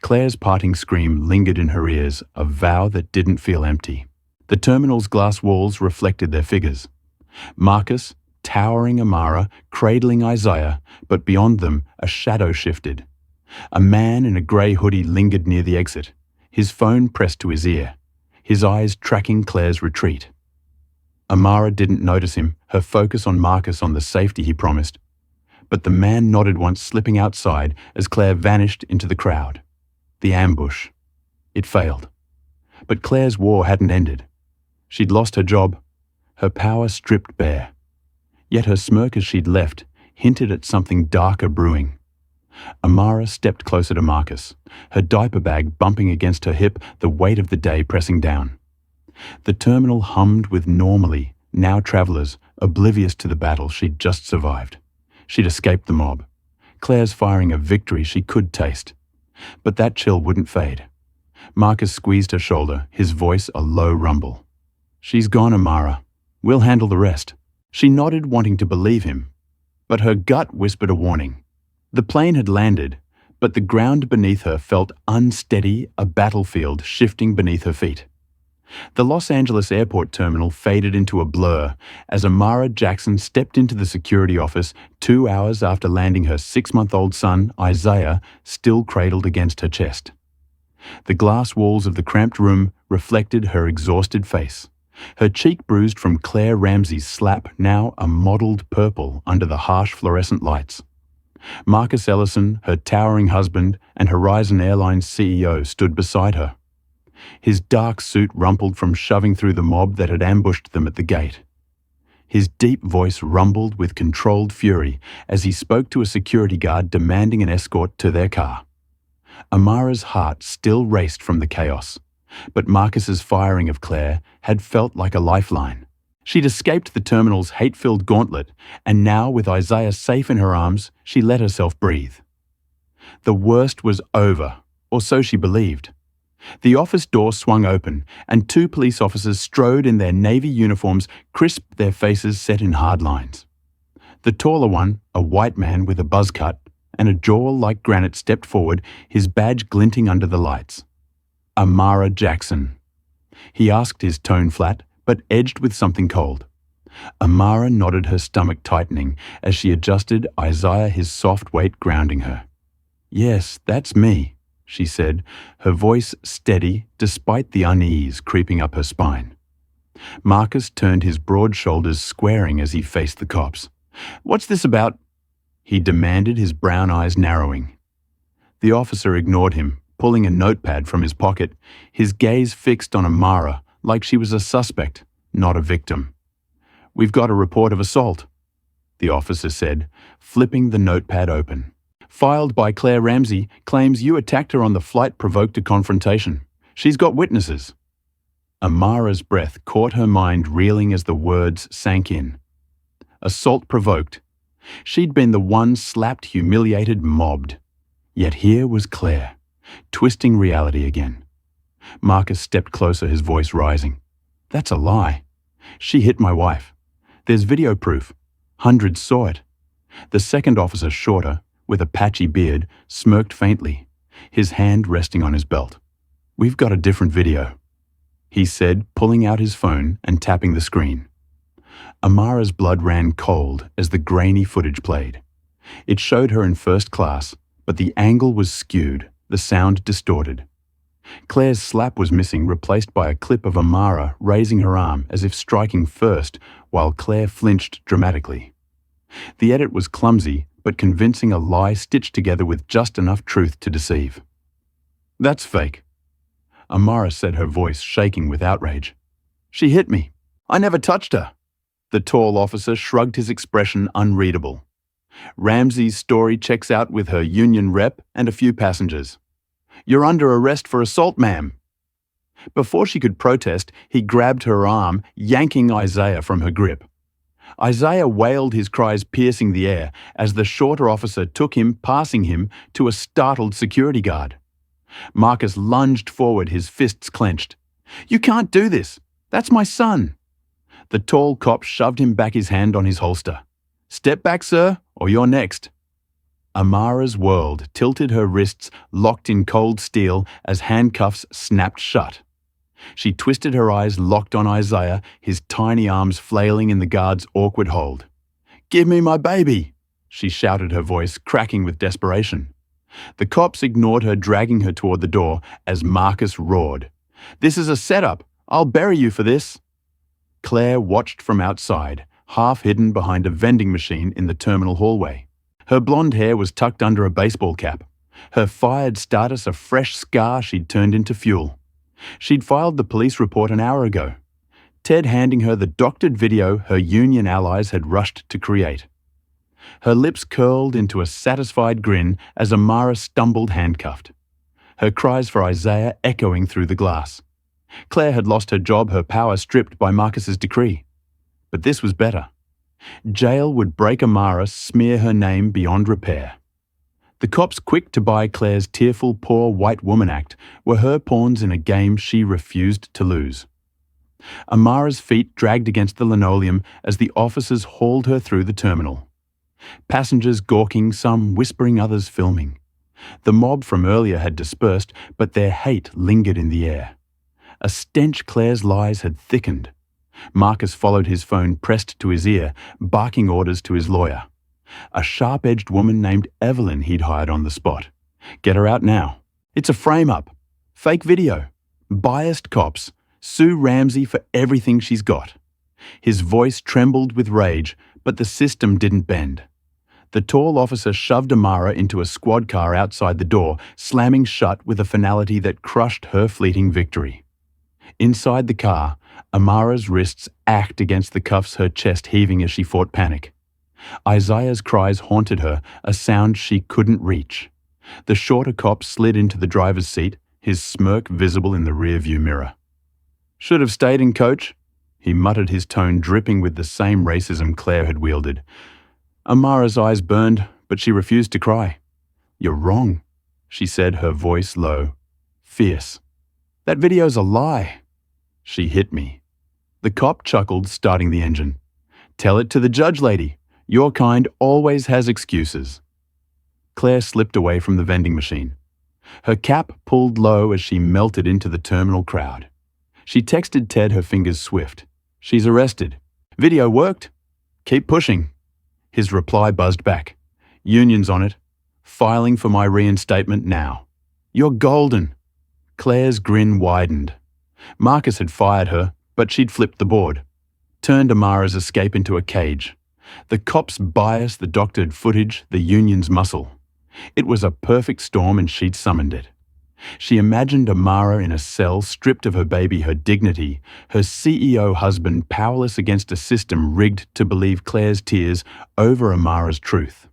[SPEAKER 1] Claire's parting scream lingered in her ears, a vow that didn't feel empty. The terminal's glass walls reflected their figures. Marcus, towering, Amara, cradling Isaiah, but beyond them a shadow shifted. A man in a grey hoodie lingered near the exit, his phone pressed to his ear, his eyes tracking Claire's retreat. Amara didn't notice him, her focus on Marcus, on the safety he promised. But the man nodded once, slipping outside as Claire vanished into the crowd. The ambush. It failed. But Claire's war hadn't ended. She'd lost her job, her power stripped bare. Yet her smirk as she'd left hinted at something darker brewing. Amara stepped closer to Marcus, her diaper bag bumping against her hip, the weight of the day pressing down. The terminal hummed with normally, now travelers, oblivious to the battle she'd just survived. She'd escaped the mob. Claire's firing a victory she could taste. But that chill wouldn't fade. Marcus squeezed her shoulder, his voice a low rumble. "She's gone, Amara. We'll handle the rest." She nodded, wanting to believe him. But her gut whispered a warning. The plane had landed, but the ground beneath her felt unsteady, a battlefield shifting beneath her feet. The Los Angeles airport terminal faded into a blur as Amara Jackson stepped into the security office 2 hours after landing, her 6-month-old son, Isaiah, still cradled against her chest. The glass walls of the cramped room reflected her exhausted face, her cheek bruised from Claire Ramsey's slap, now a mottled purple under the harsh fluorescent lights. Marcus Ellison, her towering husband, and Horizon Airline's CEO stood beside her. His dark suit rumpled from shoving through the mob that had ambushed them at the gate. His deep voice rumbled with controlled fury as he spoke to a security guard demanding an escort to their car. Amara's heart still raced from the chaos, but Marcus's firing of Claire had felt like a lifeline. She'd escaped the terminal's hate-filled gauntlet, and now, with Isaiah safe in her arms, she let herself breathe. The worst was over, or so she believed. The office door swung open, and 2 police officers strode in their navy uniforms, crisp, their faces set in hard lines. The taller one, a white man with a buzz cut and a jaw like granite, stepped forward, his badge glinting under the lights. Amara Jackson. He asked, his tone flat, but edged with something cold. Amara nodded, her stomach tightening as she adjusted Isaiah, his soft weight grounding her. "Yes, that's me," she said, her voice steady despite the unease creeping up her spine. Marcus turned his broad shoulders, squaring as he faced the cops. "What's this about?" he demanded, his brown eyes narrowing. The officer ignored him, pulling a notepad from his pocket, his gaze fixed on Amara like she was a suspect, not a victim. "We've got a report of assault," the officer said, flipping the notepad open. "Filed by Claire Ramsey, claims you attacked her on the flight, provoked a confrontation. She's got witnesses." Amara's breath caught her mind reeling as the words sank in. Assault provoked. She'd been the one slapped, humiliated, mobbed. Yet here was Claire, twisting reality again. Marcus stepped closer, his voice rising. "That's a lie. She hit my wife. There's video proof. Hundreds saw it." The second officer, shorter, with a patchy beard, smirked faintly, his hand resting on his belt. "We've got a different video," he said, pulling out his phone and tapping the screen. Amara's blood ran cold as the grainy footage played. It showed her in first class, but the angle was skewed, the sound distorted. Claire's slap was missing, replaced by a clip of Amara raising her arm as if striking first, while Claire flinched dramatically. The edit was clumsy, but convincing, a lie stitched together with just enough truth to deceive. "That's fake," Amara said, her voice shaking with outrage. "She hit me. I never touched her." The tall officer shrugged, his expression unreadable. "Ramsey's story checks out with her union rep and a few passengers. You're under arrest for assault, ma'am." Before she could protest, he grabbed her arm, yanking Isaiah from her grip. Isaiah wailed, his cries piercing the air, as the shorter officer took him, passing him, to a startled security guard. Marcus lunged forward, his fists clenched. "You can't do this. That's my son." The tall cop shoved him back, his hand on his holster. "Step back, sir, or you're next." Amara's world tilted, her wrists locked in cold steel as handcuffs snapped shut. She twisted, her eyes locked on Isaiah, his tiny arms flailing in the guard's awkward hold. "Give me my baby," she shouted, her voice cracking with desperation. The cops ignored her, dragging her toward the door as Marcus roared. "This is a setup. I'll bury you for this." Claire watched from outside, half hidden behind a vending machine in the terminal hallway. Her blonde hair was tucked under a baseball cap, her fired status a fresh scar she'd turned into fuel. She'd filed the police report an hour ago, Ted handing her the doctored video her union allies had rushed to create. Her lips curled into a satisfied grin as Amara stumbled, handcuffed, her cries for Isaiah echoing through the glass. Claire had lost her job, her power stripped by Marcus's decree. But this was better. Jail would break Amara, smear her name beyond repair. The cops, quick to buy Claire's tearful poor white woman act, were her pawns in a game she refused to lose. Amara's feet dragged against the linoleum as the officers hauled her through the terminal. Passengers gawking, some whispering, others filming. The mob from earlier had dispersed, but their hate lingered in the air. A stench Claire's lies had thickened. Marcus followed, his phone pressed to his ear, barking orders to his lawyer. A sharp-edged woman named Evelyn he'd hired on the spot. Get her out now. It's a frame-up. Fake video. Biased cops. Sue Ramsey for everything she's got. His voice trembled with rage, but the system didn't bend. The tall officer shoved Amara into a squad car outside the door, slamming shut with a finality that crushed her fleeting victory. Inside the car, Amara's wrists ached against the cuffs, her chest heaving as she fought panic. Isaiah's cries haunted her, a sound she couldn't reach. The shorter cop slid into the driver's seat, his smirk visible in the rearview mirror. "Should have stayed in, coach," he muttered, his tone dripping with the same racism Claire had wielded. Amara's eyes burned, but she refused to cry. "You're wrong," she said, her voice low, fierce. "That video's a lie." "She hit me." The cop chuckled, starting the engine. "Tell it to the judge, lady. Your kind always has excuses." Claire slipped away from the vending machine. Her cap pulled low as she melted into the terminal crowd. She texted Ted, her fingers swift. "She's arrested. Video worked. Keep pushing." His reply buzzed back. "Union's on it. Filing for my reinstatement now." "You're golden." Claire's grin widened. Marcus had fired her, but she'd flipped the board. Turned Amara's escape into a cage. The cop's bias, the doctored footage, the union's muscle. It was a perfect storm, and she'd summoned it. She imagined Amara in a cell, stripped of her baby, her dignity, her CEO husband powerless against a system rigged to believe Claire's tears over Amara's truth.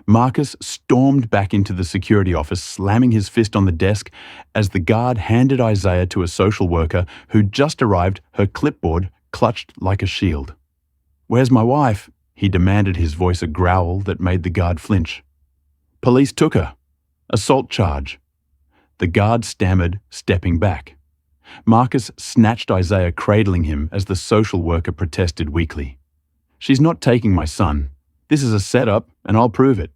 [SPEAKER 1] Marcus stormed back into the security office, slamming his fist on the desk as the guard handed Isaiah to a social worker who'd just arrived, her clipboard clutched like a shield. "Where's my wife?" he demanded, his voice a growl that made the guard flinch. "Police took her. Assault charge." The guard stammered, stepping back. Marcus snatched Isaiah, cradling him as the social worker protested weakly. "She's not taking my son. This is a setup, and I'll prove it."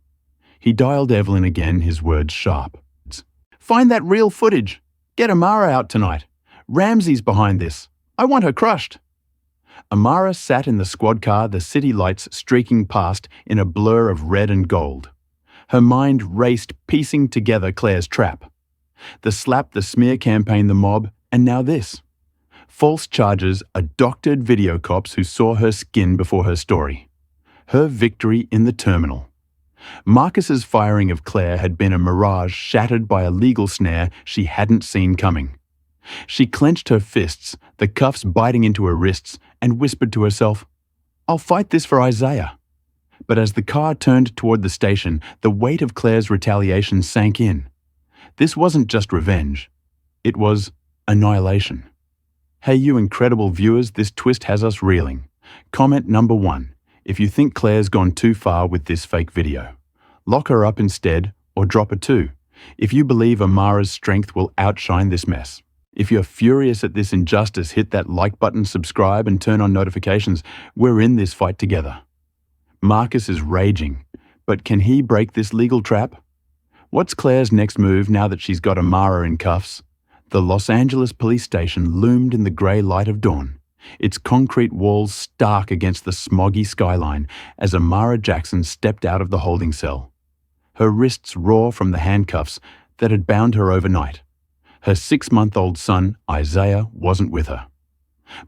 [SPEAKER 1] He dialed Evelyn again, his words sharp. "Find that real footage. Get Amara out tonight. Ramsey's behind this. I want her crushed." Amara sat in the squad car, the city lights streaking past in a blur of red and gold. Her mind raced, piecing together Claire's trap. The slap, the smear campaign, the mob, and now this. False charges, a doctored video cops who saw her skin before her story. Her victory in the terminal. Marcus's firing of Claire had been a mirage shattered by a legal snare she hadn't seen coming. She clenched her fists, the cuffs biting into her wrists, and whispered to herself, "I'll fight this for Isaiah." But as the car turned toward the station, the weight of Claire's retaliation sank in. This wasn't just revenge. It was annihilation. Hey, you incredible viewers, this twist has us reeling. Comment number 1. If you think Claire's gone too far with this fake video. Lock her up instead, or drop her too, if you believe Amara's strength will outshine this mess. If you're furious at this injustice, hit that like button, subscribe, and turn on notifications. We're in this fight together. Marcus is raging, but can he break this legal trap? What's Claire's next move now that she's got Amara in cuffs? The Los Angeles police station loomed in the grey light of dawn, its concrete walls stark against the smoggy skyline as Amara Jackson stepped out of the holding cell. Her wrists raw from the handcuffs that had bound her overnight. Her 6-month-old son, Isaiah, wasn't with her.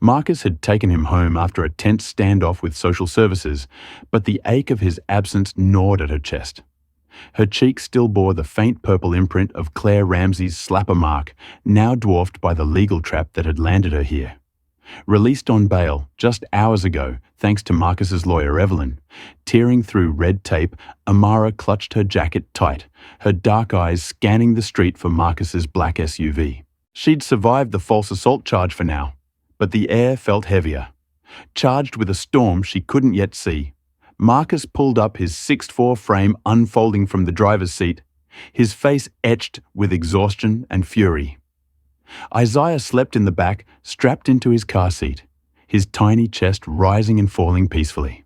[SPEAKER 1] Marcus had taken him home after a tense standoff with social services, but the ache of his absence gnawed at her chest. Her cheek still bore the faint purple imprint of Claire Ramsey's slapper mark, now dwarfed by the legal trap that had landed her here. Released on bail just hours ago, thanks to Marcus's lawyer Evelyn, tearing through red tape, Amara clutched her jacket tight, her dark eyes scanning the street for Marcus's black SUV. She'd survived the false assault charge for now, but the air felt heavier. Charged with a storm she couldn't yet see, Marcus pulled up, his 6'4" frame unfolding from the driver's seat, his face etched with exhaustion and fury. Isaiah slept in the back, strapped into his car seat, his tiny chest rising and falling peacefully.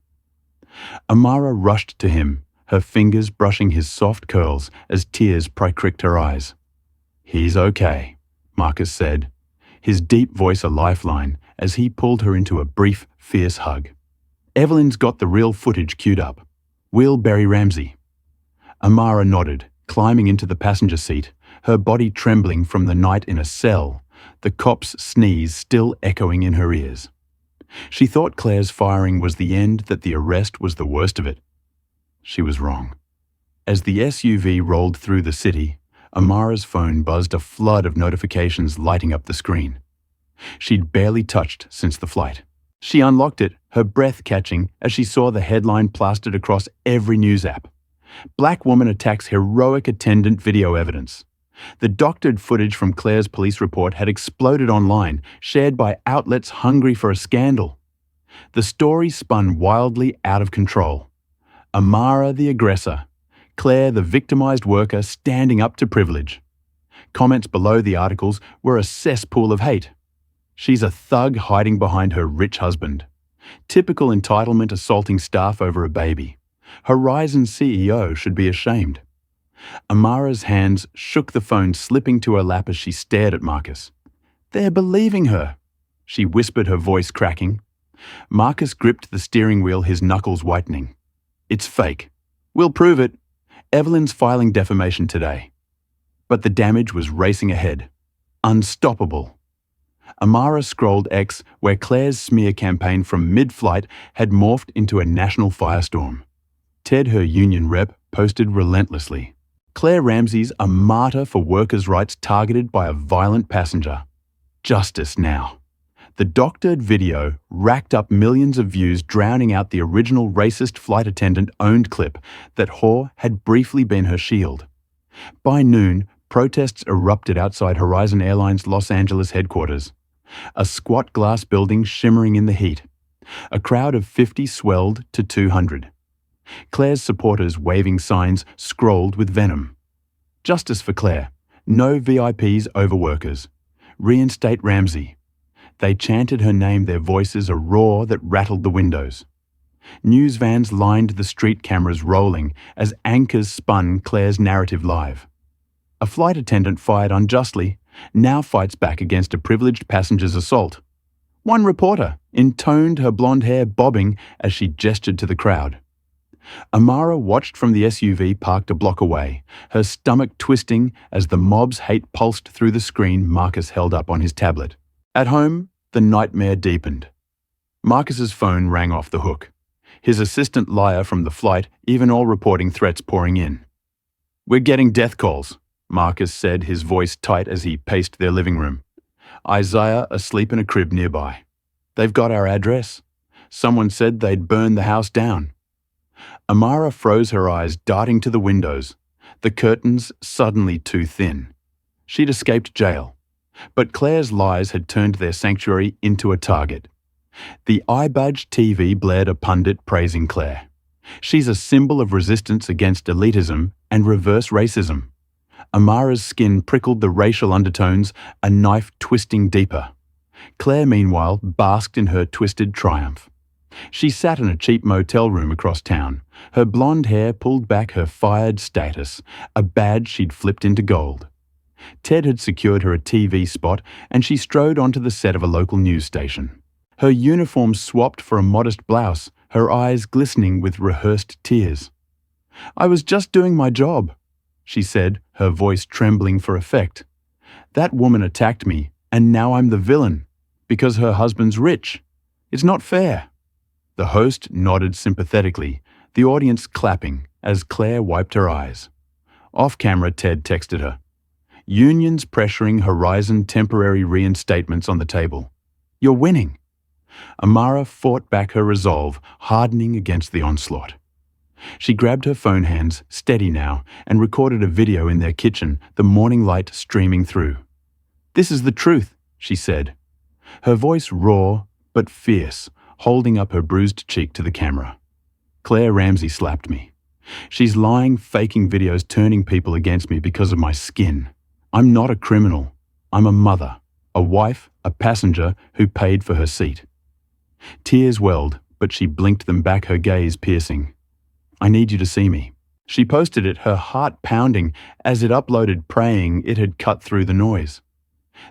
[SPEAKER 1] Amara rushed to him, her fingers brushing his soft curls as tears pricked her eyes. "He's okay," Marcus said, his deep voice a lifeline as he pulled her into a brief, fierce hug. "Evelyn's got the real footage queued up. We'll bury Ramsey." Amara nodded, climbing into the passenger seat, her body trembling from the night in a cell, the cop's sneeze still echoing in her ears. She thought Claire's firing was the end, that the arrest was the worst of it. She was wrong. As the SUV rolled through the city, Amara's phone buzzed a flood of notifications lighting up the screen. She'd barely touched since the flight. She unlocked it, her breath catching as she saw the headline plastered across every news app. Black woman attacks heroic attendant video evidence. The doctored footage from Claire's police report had exploded online, shared by outlets hungry for a scandal. The story spun wildly out of control. Amara the aggressor, Claire the victimized worker standing up to privilege. Comments below the articles were a cesspool of hate. She's a thug hiding behind her rich husband. Typical entitlement assaulting staff over a baby. Horizon's CEO should be ashamed. Amara's hands shook the phone slipping to her lap as she stared at Marcus. They're believing her, she whispered, her voice cracking. Marcus gripped the steering wheel, his knuckles whitening. It's fake. We'll prove it. Evelyn's filing defamation today. But the damage was racing ahead. Unstoppable. Amara scrolled X, where Claire's smear campaign from mid-flight had morphed into a national firestorm. Ted, her union rep, posted relentlessly. Claire Ramsey's a martyr for workers' rights targeted by a violent passenger. Justice now. The doctored video racked up millions of views, drowning out the original racist flight attendant-owned clip that Hoare had briefly been her shield. By noon, protests erupted outside Horizon Airline's Los Angeles headquarters. A squat glass building shimmering in the heat. A crowd of 50 swelled to 200. Claire's supporters waving signs scrolled with venom. Justice for Claire. No VIPs over workers. Reinstate Ramsey. They chanted her name, their voices a roar that rattled the windows. News vans lined the street, cameras rolling as anchors spun Claire's narrative live. A flight attendant fired unjustly now fights back against a privileged passenger's assault. One reporter intoned, her blonde hair bobbing as she gestured to the crowd. Amara watched from the SUV parked a block away, her stomach twisting as the mob's hate pulsed through the screen Marcus held up on his tablet. At home, the nightmare deepened. Marcus's phone rang off the hook. His assistant liar from the flight, even all reporting threats pouring in. We're getting death calls, Marcus said, his voice tight as he paced their living room. Isaiah asleep in a crib nearby. They've got our address. Someone said they'd burn the house down. Amara froze, her eyes darting to the windows, the curtains suddenly too thin. She'd escaped jail. But Claire's lies had turned their sanctuary into a target. The iBudge TV blared a pundit praising Claire. She's a symbol of resistance against elitism and reverse racism. Amara's skin prickled, the racial undertones, a knife twisting deeper. Claire, meanwhile, basked in her twisted triumph. She sat in a cheap motel room across town, her blonde hair pulled back, her fired status, a badge she'd flipped into gold. Ted had secured her a TV spot, and she strode onto the set of a local news station. Her uniform swapped for a modest blouse, her eyes glistening with rehearsed tears. I was just doing my job, she said, her voice trembling for effect. That woman attacked me, and now I'm the villain, because her husband's rich. It's not fair. The host nodded sympathetically, the audience clapping as Claire wiped her eyes. Off camera, Ted texted her. Unions pressuring Horizon, temporary reinstatements on the table. You're winning. Amara fought back her resolve, hardening against the onslaught. She grabbed her phone hands, steady now, and recorded a video in their kitchen, the morning light streaming through. This is the truth, she said. Her voice raw but fierce, holding up her bruised cheek to the camera. Claire Ramsey slapped me. She's lying, faking videos, turning people against me because of my skin. I'm not a criminal. I'm a mother, a wife, a passenger who paid for her seat. Tears welled, but she blinked them back, her gaze piercing. I need you to see me. She posted it, her heart pounding as it uploaded, praying it had cut through the noise.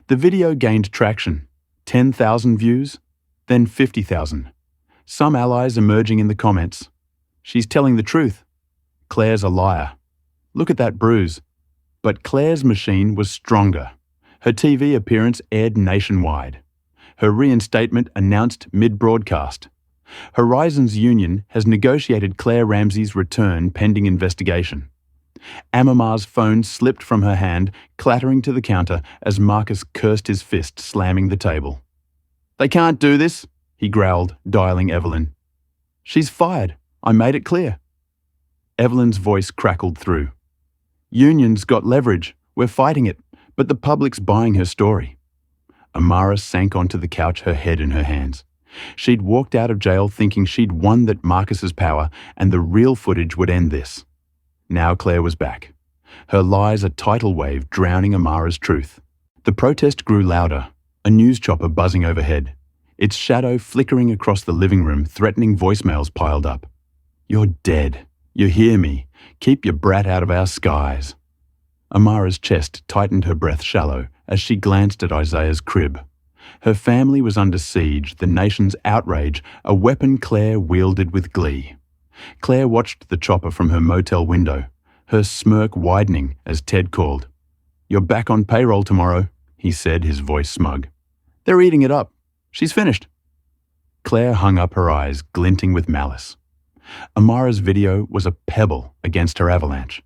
[SPEAKER 1] The video gained traction. 10,000 views, then 50,000. Some allies emerging in the comments. She's telling the truth. Claire's a liar. Look at that bruise. But Claire's machine was stronger. Her TV appearance aired nationwide. Her reinstatement announced mid-broadcast. Horizons Union has negotiated Claire Ramsey's return pending investigation. Amamar's phone slipped from her hand, clattering to the counter as Marcus cursed his fist, slamming the table. "They can't do this," he growled, dialing Evelyn. "She's fired. I made it clear." Evelyn's voice crackled through. "Union's got leverage. We're fighting it, but the public's buying her story." Amara sank onto the couch, her head in her hands. She'd walked out of jail thinking she'd won that Marcus's power and the real footage would end this. Now Claire was back. Her lies a tidal wave drowning Amara's truth. The protest grew louder, a news chopper buzzing overhead. Its shadow flickering across the living room, threatening voicemails piled up. "You're dead. You hear me. Keep your brat out of our skies." Amara's chest tightened, her breath shallow, as she glanced at Isaiah's crib. Her family was under siege, the nation's outrage, a weapon Claire wielded with glee. Claire watched the chopper from her motel window, her smirk widening as Ted called. "You're back on payroll tomorrow," he said, his voice smug. "They're eating it up. She's finished." Claire hung up her eyes, glinting with malice. Amara's video was a pebble against her avalanche.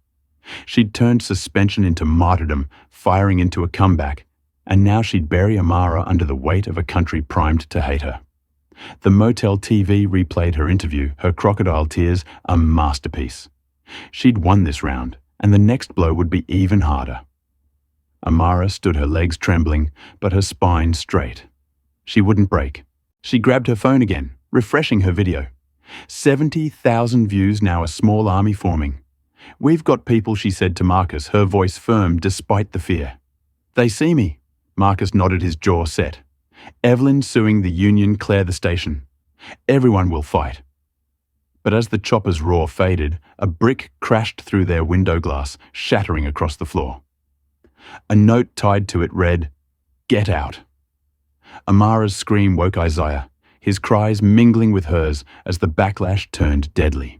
[SPEAKER 1] She'd turned suspension into martyrdom, firing into a comeback, and now she'd bury Amara under the weight of a country primed to hate her. The motel TV replayed her interview, her crocodile tears a masterpiece. She'd won this round, and the next blow would be even harder. Amara stood, her legs trembling, but her spine straight. She wouldn't break. She grabbed her phone again, refreshing her video. 70,000 views, now a small army forming. "We've got people," she said to Marcus, her voice firm despite the fear. "They see me." Marcus nodded, his jaw set. "Evelyn suing the union, Claire the station. Everyone will fight." But as the chopper's roar faded, a brick crashed through their window glass, shattering across the floor. A note tied to it read, "Get out." Amara's scream woke Isaiah, his cries mingling with hers as the backlash turned deadly.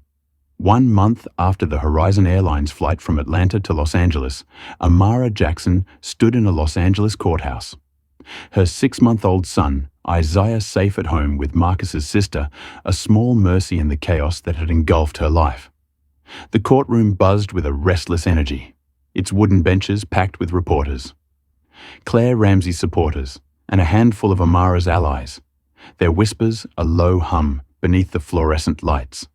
[SPEAKER 1] 1 month after the Horizon Airlines flight from Atlanta to Los Angeles, Amara Jackson stood in a Los Angeles courthouse. Her 6-month-old son, Isaiah, safe at home with Marcus's sister, a small mercy in the chaos that had engulfed her life. The courtroom buzzed with a restless energy, its wooden benches packed with reporters. Claire Ramsey supporters, and a handful of Amara's allies. Their whispers a low hum beneath the fluorescent lights.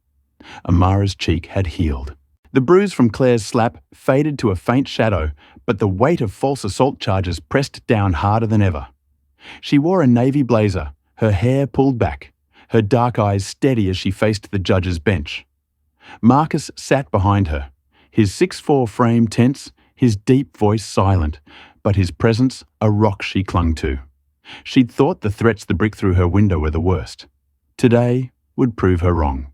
[SPEAKER 1] Amara's cheek had healed. The bruise from Claire's slap faded to a faint shadow, but the weight of false assault charges pressed down harder than ever. She wore a navy blazer, her hair pulled back, her dark eyes steady as she faced the judge's bench. Marcus sat behind her, his 6'4" frame tense, his deep voice silent, but his presence a rock she clung to. She'd thought the threats the brick through her window were the worst. Today would prove her wrong.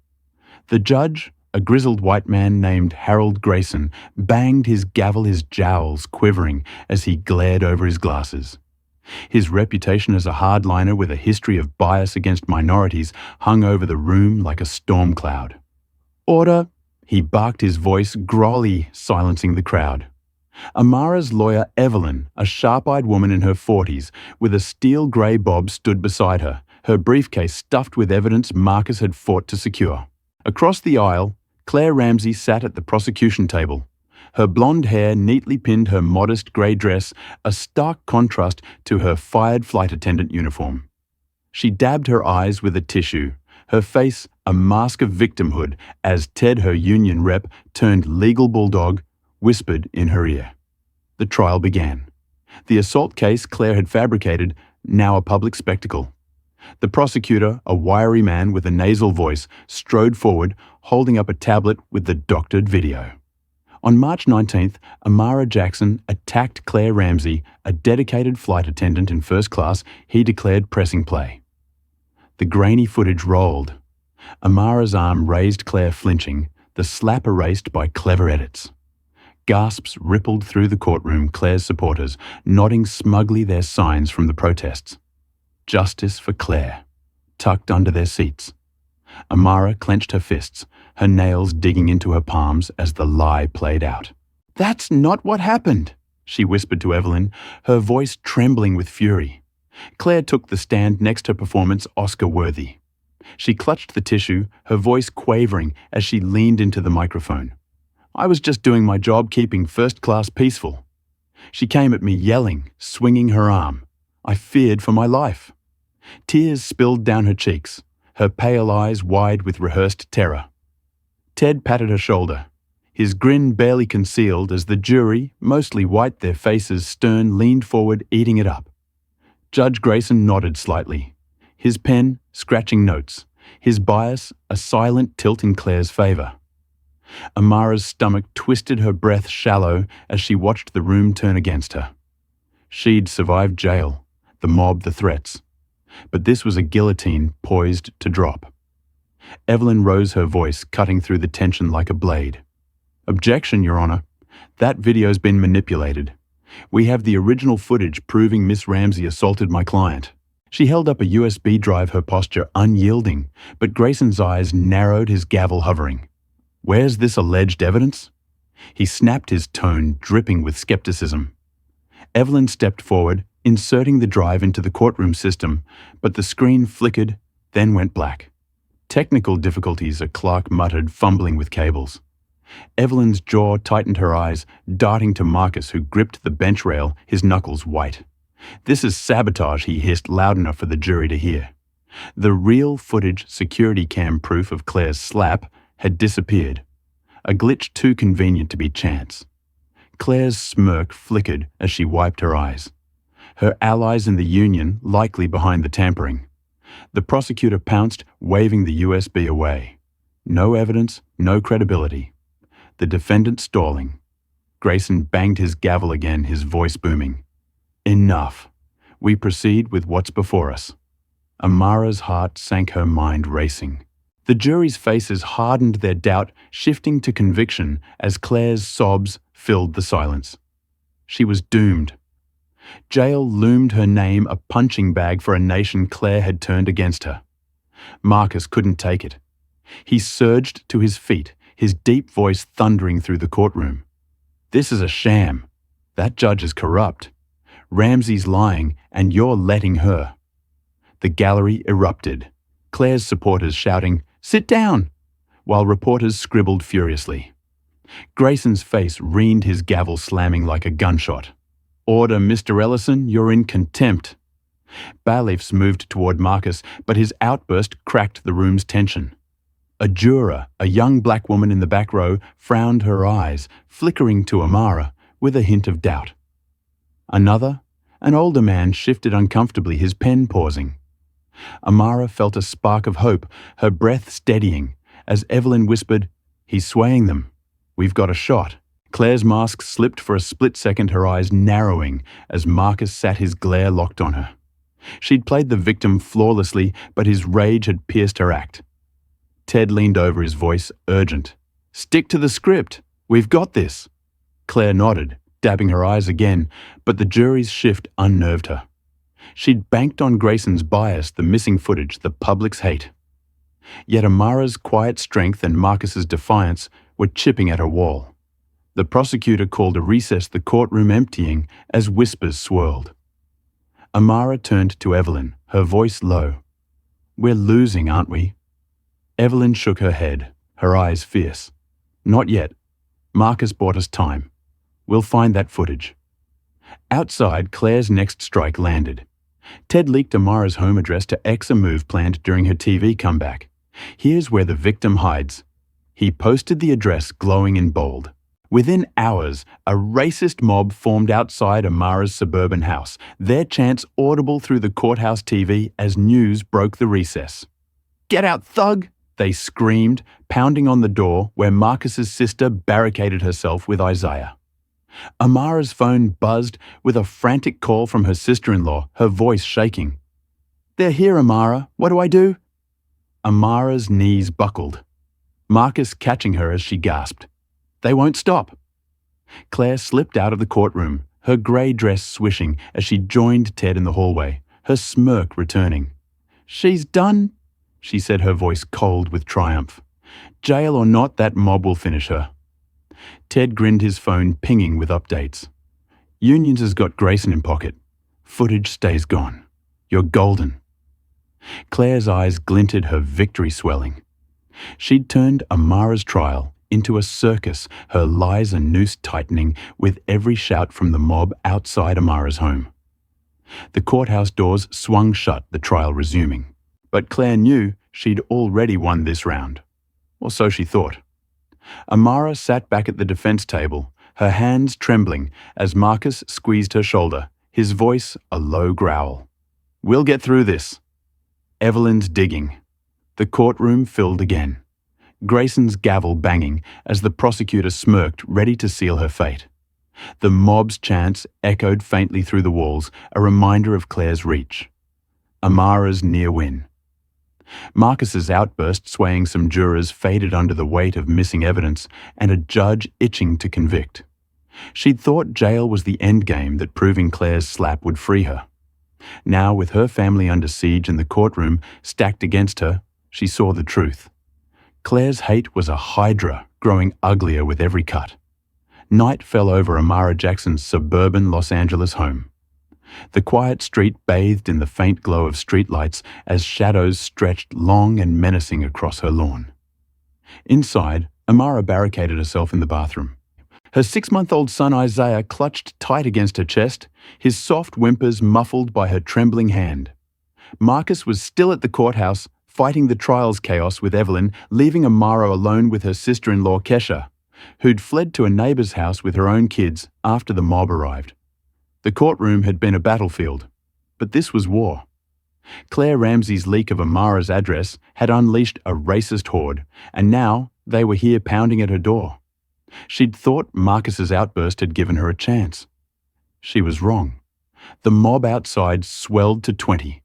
[SPEAKER 1] The judge, a grizzled white man named Harold Grayson, banged his gavel, his jowls quivering as he glared over his glasses. His reputation as a hardliner with a history of bias against minorities hung over the room like a storm cloud. "Order!" He barked, his voice growly, silencing the crowd. Amara's lawyer, Evelyn, a sharp-eyed woman in her 40s, with a steel grey bob, stood beside her, her briefcase stuffed with evidence Marcus had fought to secure. Across the aisle, Claire Ramsey sat at the prosecution table. Her blonde hair neatly pinned her modest grey dress, a stark contrast to her fired flight attendant uniform. She dabbed her eyes with a tissue, her face a mask of victimhood as Ted, her union rep, turned legal bulldog, whispered in her ear. The trial began. The assault case Claire had fabricated, now a public spectacle. The prosecutor, a wiry man with a nasal voice, strode forward, holding up a tablet with the doctored video. On March 19th, Amara Jackson attacked Claire Ramsey, a dedicated flight attendant in first class. He declared pressing play. The grainy footage rolled. Amara's arm raised Claire, flinching, the slap erased by clever edits. Gasps rippled through the courtroom, Claire's supporters nodding smugly their signs from the protests. Justice for Claire, tucked under their seats. Amara clenched her fists, her nails digging into her palms as the lie played out. "That's not what happened," she whispered to Evelyn, her voice trembling with fury. Claire took the stand, next her performance Oscar-worthy. She clutched the tissue, her voice quavering as she leaned into the microphone. I was just doing my job keeping first class peaceful. She came at me yelling, swinging her arm. I feared for my life. Tears spilled down her cheeks, her pale eyes wide with rehearsed terror. Ted patted her shoulder, his grin barely concealed as the jury, mostly white their faces stern, leaned forward, eating it up. Judge Grayson nodded slightly, his pen scratching notes, his bias a silent tilt in Claire's favor. Amara's stomach twisted, her breath shallow as she watched the room turn against her. She'd survived jail, the mob, the threats. But this was a guillotine poised to drop. Evelyn rose, her voice cutting through the tension like a blade. Objection, Your Honor. That video's been manipulated. We have the original footage proving Miss Ramsey assaulted my client. She held up a USB drive, her posture unyielding, but Grayson's eyes narrowed, his gavel hovering. Where's this alleged evidence? He snapped, his tone dripping with skepticism. Evelyn stepped forward, inserting the drive into the courtroom system, but the screen flickered, then went black. Technical difficulties, a clerk muttered, fumbling with cables. Evelyn's jaw tightened, her eyes darting to Marcus, who gripped the bench rail, his knuckles white. This is sabotage, he hissed loud enough for the jury to hear. The real footage, security cam proof of Claire's slap, had disappeared. A glitch too convenient to be chance. Claire's smirk flickered as she wiped her eyes. Her allies in the union likely behind the tampering. The prosecutor pounced, waving the USB away. No evidence, no credibility. The defendant stalling. Grayson banged his gavel again, his voice booming. Enough. We proceed with what's before us. Amara's heart sank, her mind racing. The jury's faces hardened, their doubt shifting to conviction as Claire's sobs filled the silence. She was doomed. Jail loomed, her name a punching bag for a nation Claire had turned against her. Marcus couldn't take it. He surged to his feet, his deep voice thundering through the courtroom. This is a sham. That judge is corrupt. Ramsey's lying, and you're letting her. The gallery erupted, Claire's supporters shouting, "Sit down!" while reporters scribbled furiously. Grayson's face reamed, his gavel slamming like a gunshot. Order, Mr. Ellison, you're in contempt. Bailiffs moved toward Marcus, but his outburst cracked the room's tension. A juror, a young black woman in the back row, frowned, her eyes flickering to Amara with a hint of doubt. Another, an older man, shifted uncomfortably, his pen pausing. Amara felt a spark of hope, her breath steadying, as Evelyn whispered, "He's swaying them. We've got a shot." Claire's mask slipped for a split second, her eyes narrowing as Marcus sat, his glare locked on her. She'd played the victim flawlessly, but his rage had pierced her act. Ted leaned over, his voice urgent. "Stick to the script. We've got this." Claire nodded, dabbing her eyes again, but the jury's shift unnerved her. She'd banked on Grayson's bias, the missing footage, the public's hate. Yet Amara's quiet strength and Marcus's defiance were chipping at her wall. The prosecutor called a recess, the courtroom emptying as whispers swirled. Amara turned to Evelyn, her voice low. "We're losing, aren't we?" Evelyn shook her head, her eyes fierce. "Not yet. Marcus bought us time. We'll find that footage." Outside, Claire's next strike landed. Ted leaked Amara's home address to X, a move planned during her TV comeback. Here's where the victim hides. He posted the address glowing in bold. Within hours, a racist mob formed outside Amara's suburban house, their chants audible through the courthouse TV as news broke the recess. "Get out, thug!" they screamed, pounding on the door where Marcus's sister barricaded herself with Isaiah. Amara's phone buzzed with a frantic call from her sister-in-law, her voice shaking. "They're here, Amara. What do I do?" Amara's knees buckled, Marcus catching her as she gasped. "They won't stop." Claire slipped out of the courtroom, her grey dress swishing as she joined Ted in the hallway, her smirk returning. "She's done," she said, her voice cold with triumph. "Jail or not, that mob will finish her." Ted grinned, his phone pinging with updates. "Unions has got Grayson in pocket. Footage stays gone. You're golden." Claire's eyes glinted, her victory swelling. She'd turned Amara's trial into a circus, her lies and noose tightening with every shout from the mob outside Amara's home. The courthouse doors swung shut, the trial resuming. But Claire knew she'd already won this round. Or so she thought. Amara sat back at the defense table, her hands trembling as Marcus squeezed her shoulder, his voice a low growl. "We'll get through this." Evelyn's digging. The courtroom filled again. Grayson's gavel banging as the prosecutor smirked, ready to seal her fate. The mob's chants echoed faintly through the walls, a reminder of Claire's reach. Amara's near win. Marcus's outburst swaying some jurors faded under the weight of missing evidence and a judge itching to convict. She'd thought jail was the endgame, that proving Claire's slap would free her. Now, with her family under siege and the courtroom stacked against her, she saw the truth. Claire's hate was a hydra, growing uglier with every cut. Night fell over Amara Jackson's suburban Los Angeles home. The quiet street bathed in the faint glow of streetlights as shadows stretched long and menacing across her lawn. Inside, Amara barricaded herself in the bathroom. Her 6-month-old son Isaiah clutched tight against her chest, his soft whimpers muffled by her trembling hand. Marcus was still at the courthouse, fighting the trial's chaos with Evelyn, leaving Amara alone with her sister-in-law Kesha, who'd fled to a neighbor's house with her own kids after the mob arrived. The courtroom had been a battlefield, but this was war. Claire Ramsey's leak of Amara's address had unleashed a racist horde, and now they were here pounding at her door. She'd thought Marcus's outburst had given her a chance. She was wrong. The mob outside swelled to 20,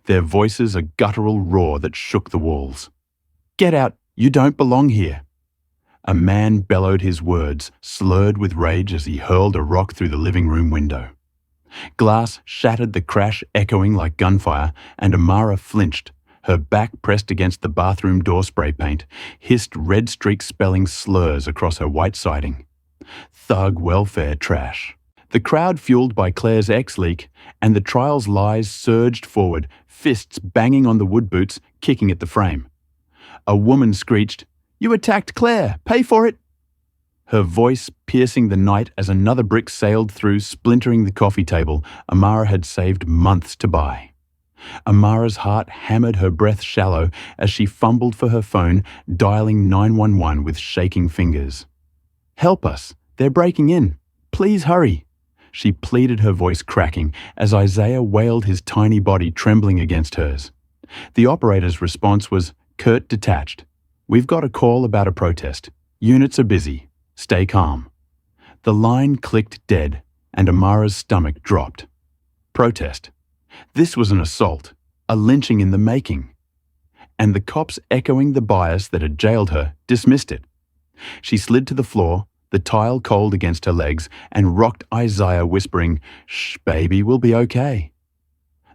[SPEAKER 1] their voices a guttural roar that shook the walls. "Get out! You don't belong here!" A man bellowed his words, slurred with rage as he hurled a rock through the living room window. Glass shattered, the crash echoing like gunfire, and Amara flinched, her back pressed against the bathroom door spray paint, hissed red streak spelling slurs across her white siding. Thug welfare trash. The crowd fueled by Claire's ex-leak and the trial's lies surged forward, fists banging on the wood boots, kicking at the frame. A woman screeched, "You attacked Claire! Pay for it!" Her voice piercing the night as another brick sailed through, splintering the coffee table Amara had saved months to buy. Amara's heart hammered, her breath shallow as she fumbled for her phone, dialing 911 with shaking fingers. "Help us! They're breaking in! Please hurry!" She pleaded, her voice cracking, as Isaiah wailed, his tiny body trembling against hers. The operator's response was curt, detached. "We've got a call about a protest. Units are busy. Stay calm." The line clicked dead, and Amara's stomach dropped. Protest. This was an assault, a lynching in the making. And the cops, echoing the bias that had jailed her, dismissed it. She slid to the floor, the tile cold against her legs, and rocked Isaiah, whispering, "Shh, baby, we'll be okay."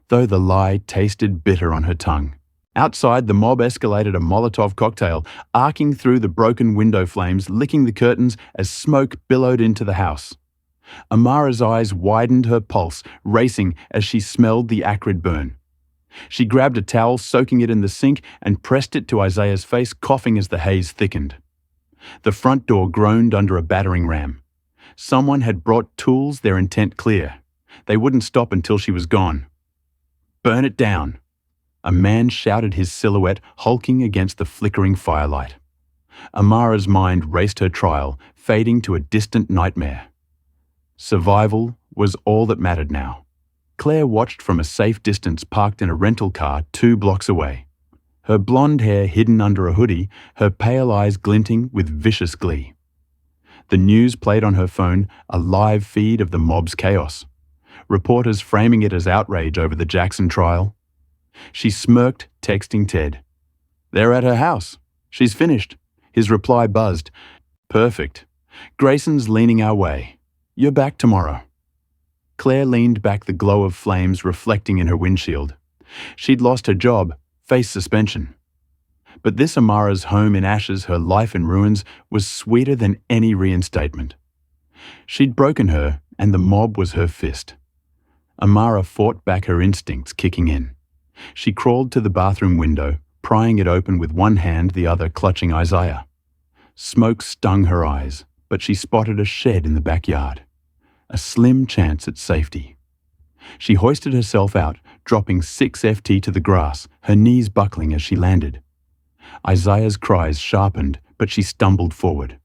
[SPEAKER 1] Though the lie tasted bitter on her tongue. Outside, the mob escalated a Molotov cocktail, arcing through the broken window flames, licking the curtains as smoke billowed into the house. Amara's eyes widened, her pulse racing as she smelled the acrid burn. She grabbed a towel, soaking it in the sink, and pressed it to Isaiah's face, coughing as the haze thickened. The front door groaned under a battering ram. Someone had brought tools, their intent clear. They wouldn't stop until she was gone. "Burn it down!" A man shouted, his silhouette hulking against the flickering firelight. Amara's mind raced her trial, fading to a distant nightmare. Survival was all that mattered now. Claire watched from a safe distance, parked in a rental car 2 blocks away. Her blonde hair hidden under a hoodie, her pale eyes glinting with vicious glee. The news played on her phone, a live feed of the mob's chaos. Reporters framing it as outrage over the Jackson trial. She smirked, texting Ted. "They're at her house. She's finished." His reply buzzed. "Perfect. Grayson's leaning our way. You're back tomorrow." Claire leaned back, the glow of flames reflecting in her windshield. She'd lost her job, faced suspension. But this Amara's home in ashes, her life in ruins, was sweeter than any reinstatement. She'd broken her, and the mob was her fist. Amara fought back, her instincts kicking in. She crawled to the bathroom window, prying it open with one hand, the other clutching Isaiah. Smoke stung her eyes, but she spotted a shed in the backyard. A slim chance at safety. She hoisted herself out, dropping 6 FT to the grass, her knees buckling as she landed. Isaiah's cries sharpened, but she stumbled forward.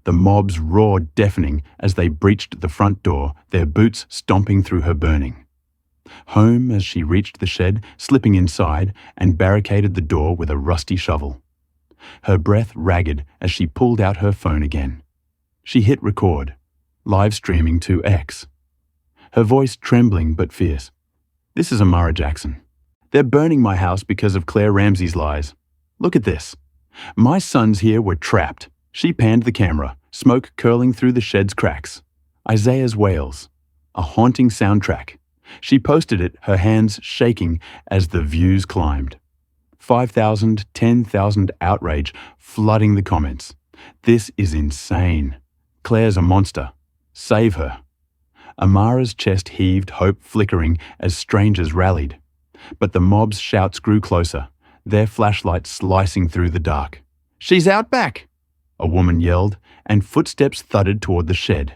[SPEAKER 1] The mobs roared deafening as they breached the front door, their boots stomping through her burning. Home as she reached the shed, slipping inside, and barricaded the door with a rusty shovel. Her breath ragged as she pulled out her phone again. She hit record, live streaming to X. Her voice trembling but fierce. "This is Amara Jackson. They're burning my house because of Claire Ramsey's lies. Look at this. My sons here were trapped." She panned the camera, smoke curling through the shed's cracks. Isaiah's wails. A haunting soundtrack. She posted it, her hands shaking as the views climbed. 5,000, 10,000 outrage flooding the comments. "This is insane. Claire's a monster. Save her." Amara's chest heaved, hope flickering as strangers rallied. But the mob's shouts grew closer, their flashlights slicing through the dark. "She's out back!" a woman yelled, and footsteps thudded toward the shed.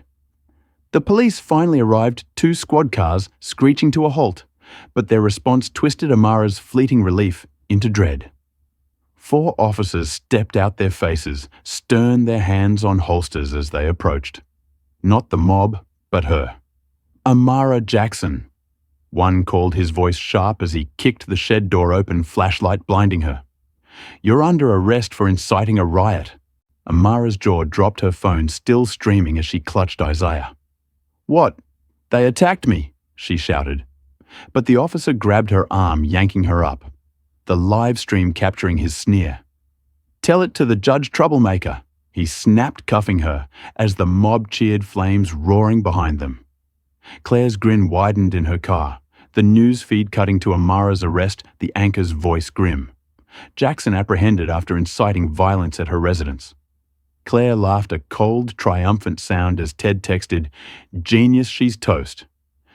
[SPEAKER 1] The police finally arrived, 2 squad cars screeching to a halt, but their response twisted Amara's fleeting relief into dread. 4 officers stepped out, their faces stern, their hands on holsters as they approached. Not the mob, but her. "Amara Jackson." One called, his voice sharp as he kicked the shed door open, flashlight blinding her. "You're under arrest for inciting a riot." Amara's jaw dropped, her phone still streaming as she clutched Isaiah. "What? They attacked me," she shouted. But the officer grabbed her arm, yanking her up. The live stream capturing his sneer. "Tell it to the judge, troublemaker," he snapped, cuffing her, as the mob cheered, flames roaring behind them. Claire's grin widened in her car, the news feed cutting to Amara's arrest, the anchor's voice grim. Jackson apprehended after inciting violence at her residence. Claire laughed, a cold, triumphant sound as Ted texted, "Genius, she's toast."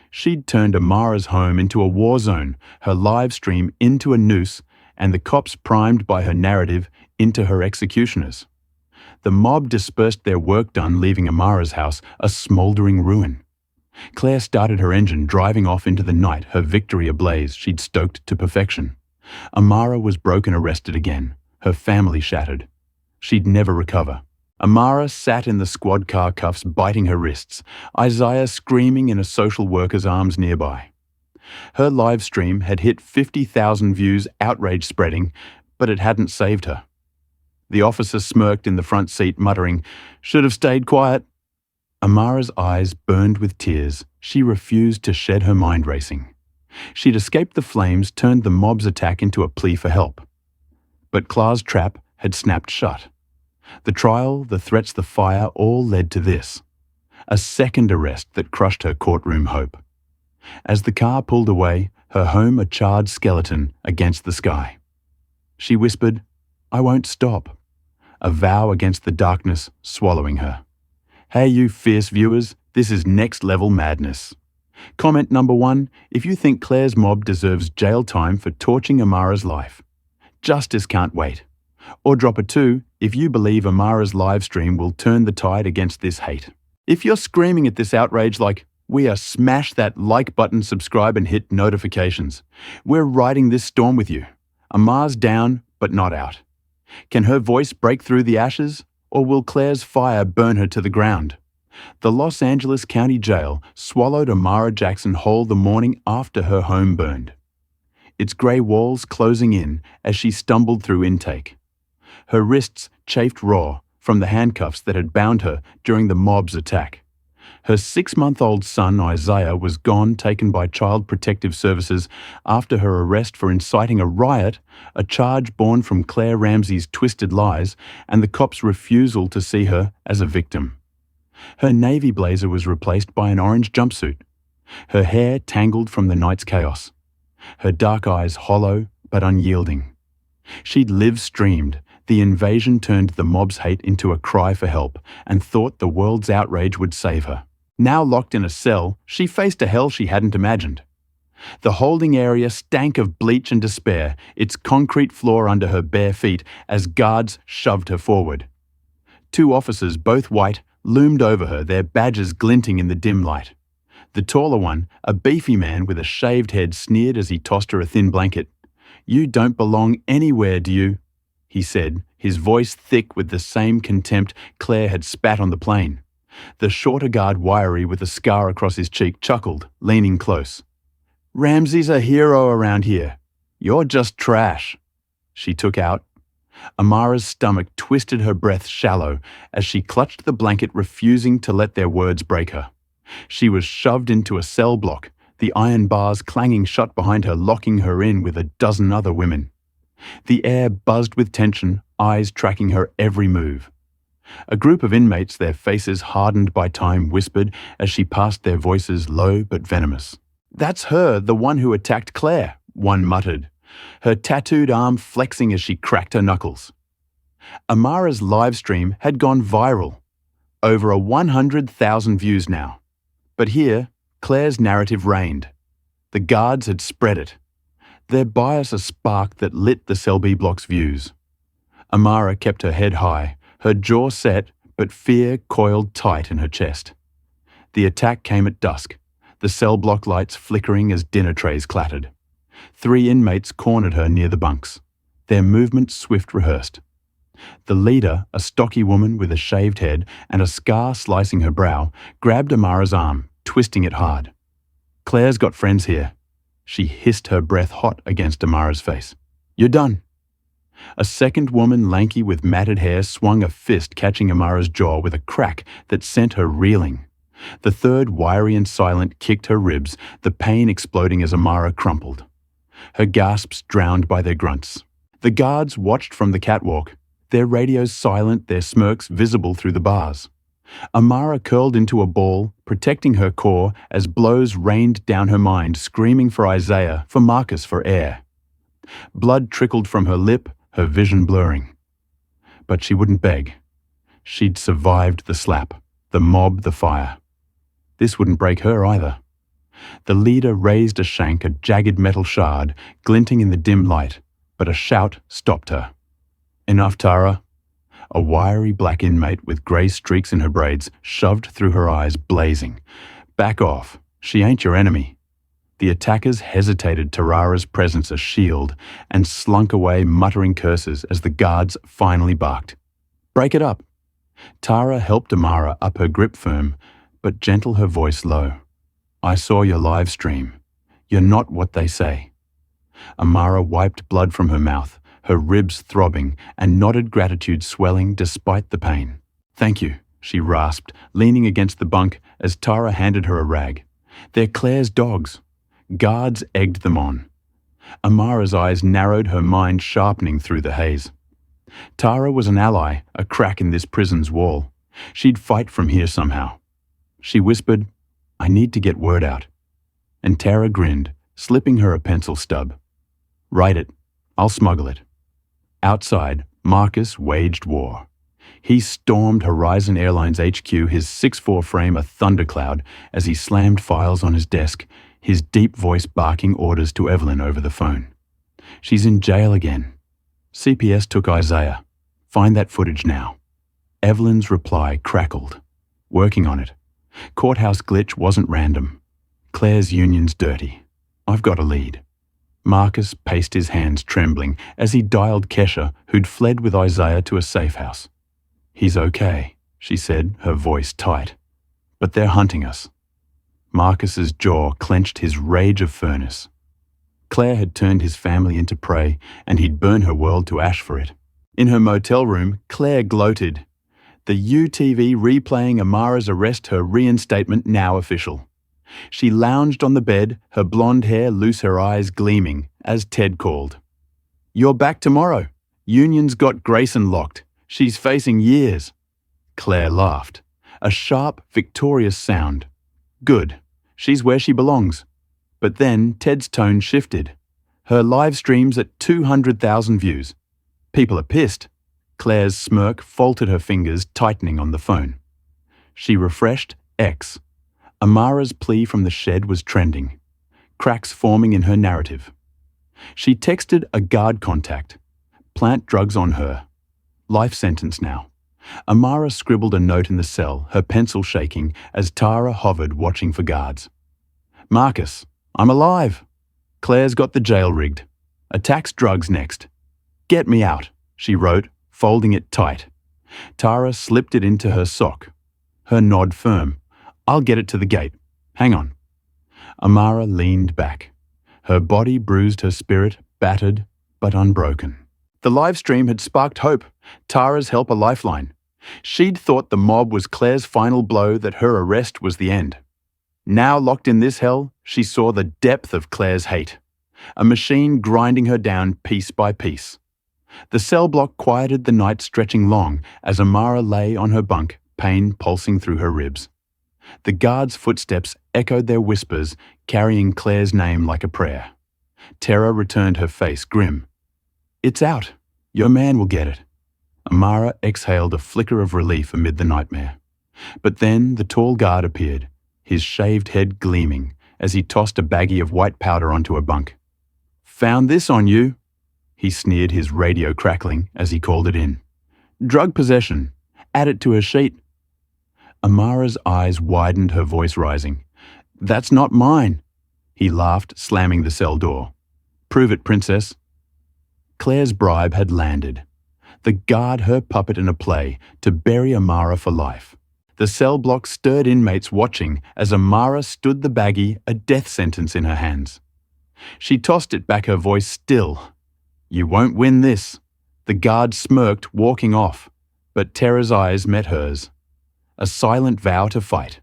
[SPEAKER 1] She'd turned Amara's home into a war zone, her live stream into a noose, and the cops, primed by her narrative, into her executioners. The mob dispersed, their work done, leaving Amara's house a smouldering ruin. Claire started her engine, driving off into the night, her victory ablaze she'd stoked to perfection. Amara was broken, arrested again, her family shattered. She'd never recover. Amara sat in the squad car, cuffs biting her wrists, Isaiah screaming in a social worker's arms nearby. Her live stream had hit 50,000 views, outrage spreading, but it hadn't saved her. The officer smirked in the front seat, muttering, "Should have stayed quiet." Amara's eyes burned with tears. She refused to shed her mind racing. She'd escaped the flames, turned the mob's attack into a plea for help. But Cla's trap had snapped shut. The trial, the threats, the fire, all led to this. A second arrest that crushed her courtroom hope. As the car pulled away, her home a charred skeleton against the sky. She whispered, "I won't stop." A vow against the darkness swallowing her. Hey, you fierce viewers, this is next level madness. Comment number 1, if you think Claire's mob deserves jail time for torching Amara's life. Justice can't wait. Or drop a 2 if you believe Amara's live stream will turn the tide against this hate. If you're screaming at this outrage like, "We are," smash that like button, subscribe and hit notifications. We're riding this storm with you. Amara's down, but not out. Can her voice break through the ashes, or will Claire's fire burn her to the ground? The Los Angeles County Jail swallowed Amara Jackson whole the morning after her home burned. Its grey walls closing in as she stumbled through intake. Her wrists chafed raw from the handcuffs that had bound her during the mob's attack. Her 6-month-old son, Isaiah, was gone, taken by Child Protective Services after her arrest for inciting a riot, a charge born from Claire Ramsey's twisted lies and the cops' refusal to see her as a victim. Her navy blazer was replaced by an orange jumpsuit, her hair tangled from the night's chaos, her dark eyes hollow but unyielding. She'd live-streamed. The invasion turned the mob's hate into a cry for help and thought the world's outrage would save her. Now locked in a cell, she faced a hell she hadn't imagined. The holding area stank of bleach and despair, its concrete floor under her bare feet as guards shoved her forward. 2 officers, both white, loomed over her, their badges glinting in the dim light. The taller one, a beefy man with a shaved head, sneered as he tossed her a thin blanket. "You don't belong anywhere, do you?" he said, his voice thick with the same contempt Claire had spat on the plane. The shorter guard, wiry with a scar across his cheek, chuckled, leaning close. "Ramsey's a hero around here. You're just trash." She took out. Amara's stomach twisted, her breath shallow, as she clutched the blanket, refusing to let their words break her. She was shoved into a cell block, the iron bars clanging shut behind her, locking her in with a dozen other women. The air buzzed with tension, eyes tracking her every move. A group of inmates, their faces hardened by time, whispered as she passed, their voices low but venomous. "That's her, the one who attacked Claire," one muttered, her tattooed arm flexing as she cracked her knuckles. Amara's live stream had gone viral. Over 100,000 views now. But here, Claire's narrative reigned. The guards had spread it, their bias a spark that lit the cell B block's views. Amara kept her head high, her jaw set, but fear coiled tight in her chest. The attack came at dusk, the cell block lights flickering as dinner trays clattered. 3 inmates cornered her near the bunks, their movements swift rehearsed. The leader, a stocky woman with a shaved head and a scar slicing her brow, grabbed Amara's arm, twisting it hard. "Claire's got friends here." She hissed, her breath hot against Amara's face. "You're done." A second woman, lanky with matted hair, swung a fist, catching Amara's jaw with a crack that sent her reeling. The third, wiry and silent, kicked her ribs, the pain exploding as Amara crumpled. Her gasps drowned by their grunts. The guards watched from the catwalk, their radios silent, their smirks visible through the bars. Amara curled into a ball, protecting her core as blows rained down her mind, screaming for Isaiah, for Marcus, for air. Blood trickled from her lip, her vision blurring. But she wouldn't beg. She'd survived the slap, the mob, the fire. This wouldn't break her either. The leader raised a shank, a jagged metal shard, glinting in the dim light, but a shout stopped her. "Enough, Tara." A wiry black inmate with grey streaks in her braids shoved through her eyes, blazing. "Back off. She ain't your enemy." The attackers hesitated, Tarara's presence a shield, and slunk away, muttering curses as the guards finally barked. "Break it up." Tara helped Amara up, her grip firm, but gentle, her voice low. "I saw your live stream. You're not what they say." Amara wiped blood from her mouth, her ribs throbbing, and nodded, gratitude swelling despite the pain. "Thank you," she rasped, leaning against the bunk as Tara handed her a rag. "They're Claire's dogs." Guards egged them on. Amara's eyes narrowed, her mind sharpening through the haze. Tara was an ally, a crack in this prison's wall. She'd fight from here somehow. She whispered, "I need to get word out." And Tara grinned, slipping her a pencil stub. "Write it. I'll smuggle it." Outside, Marcus waged war. He stormed Horizon Airlines HQ, his 6'4" frame a thundercloud as he slammed files on his desk, his deep voice barking orders to Evelyn over the phone. "She's in jail again. CPS took Isaiah. Find that footage now." Evelyn's reply crackled. "Working on it. Courthouse glitch wasn't random. Claire's union's dirty. I've got a lead." Marcus paced, his hands trembling, as he dialed Kesha, who'd fled with Isaiah to a safe house. "He's okay," she said, her voice tight. "But they're hunting us." Marcus's jaw clenched, his rage a furnace. Claire had turned his family into prey, and he'd burn her world to ash for it. In her motel room, Claire gloated. The UTV replaying Amara's arrest, her reinstatement now official. She lounged on the bed, her blonde hair loose, her eyes gleaming, as Ted called. "You're back tomorrow. Union's got Grayson locked. She's facing years." Claire laughed. A sharp, victorious sound. "Good. She's where she belongs." But then Ted's tone shifted. "Her live stream's at 200,000 views. People are pissed." Claire's smirk faltered, her fingers tightening on the phone. She refreshed X. Amara's plea from the shed was trending. cracks forming in her narrative. She texted a guard contact. Plant drugs on her. Life sentence now. Amara scribbled a note in the cell, her pencil shaking as Tara hovered watching for guards. Marcus, I'm alive. Claire's got the jail rigged. Attacks drugs next. Get me out, she wrote, folding it tight. Tara slipped it into her sock. Her nod firm. I'll get it to the gate. Hang on. Amara leaned back. Her body bruised, her spirit battered but unbroken. The live stream had sparked hope, Tara's help a lifeline. She'd thought the mob was Claire's final blow, that her arrest was the end. Now locked in this hell, she saw the depth of Claire's hate. A machine grinding her down piece by piece. The cell block quieted the night stretching long as Amara lay on her bunk, pain pulsing through her ribs. The guards' footsteps echoed their whispers, carrying Claire's name like a prayer. Terror returned her face grim. It's out. Your man will get it. Amara exhaled a flicker of relief amid the nightmare. But then the tall guard appeared, his shaved head gleaming as he tossed a baggie of white powder onto a bunk. Found this on you, he sneered, his radio crackling as he called it in. Drug possession. Add it to her sheet. Amara's eyes widened, her voice rising. That's not mine. He laughed, slamming the cell door. Prove it, princess. Claire's bribe had landed. The guard her puppet in a play to bury Amara for life. The cell block stirred inmates watching as Amara stood the baggie, a death sentence in her hands. She tossed it back, her voice still. You won't win this. The guard smirked, walking off, but Terra's eyes met hers. A silent vow to fight.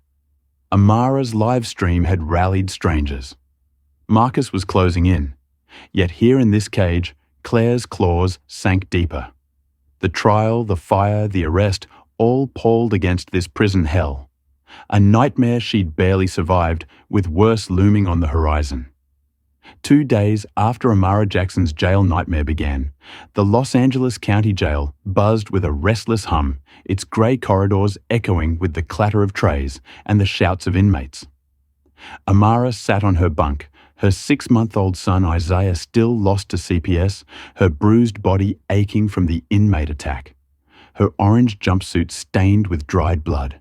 [SPEAKER 1] Amara's live stream had rallied strangers. Marcus was closing in, yet here in this cage, Claire's claws sank deeper. The trial, the fire, the arrest, all palled against this prison hell. A nightmare she'd barely survived, with worse looming on the horizon. 2 days after Amara Jackson's jail nightmare began, the Los Angeles County Jail buzzed with a restless hum, its grey corridors echoing with the clatter of trays and the shouts of inmates. Amara sat on her bunk, her 6-month-old son Isaiah still lost to CPS, her bruised body aching from the inmate attack. Her orange jumpsuit stained with dried blood.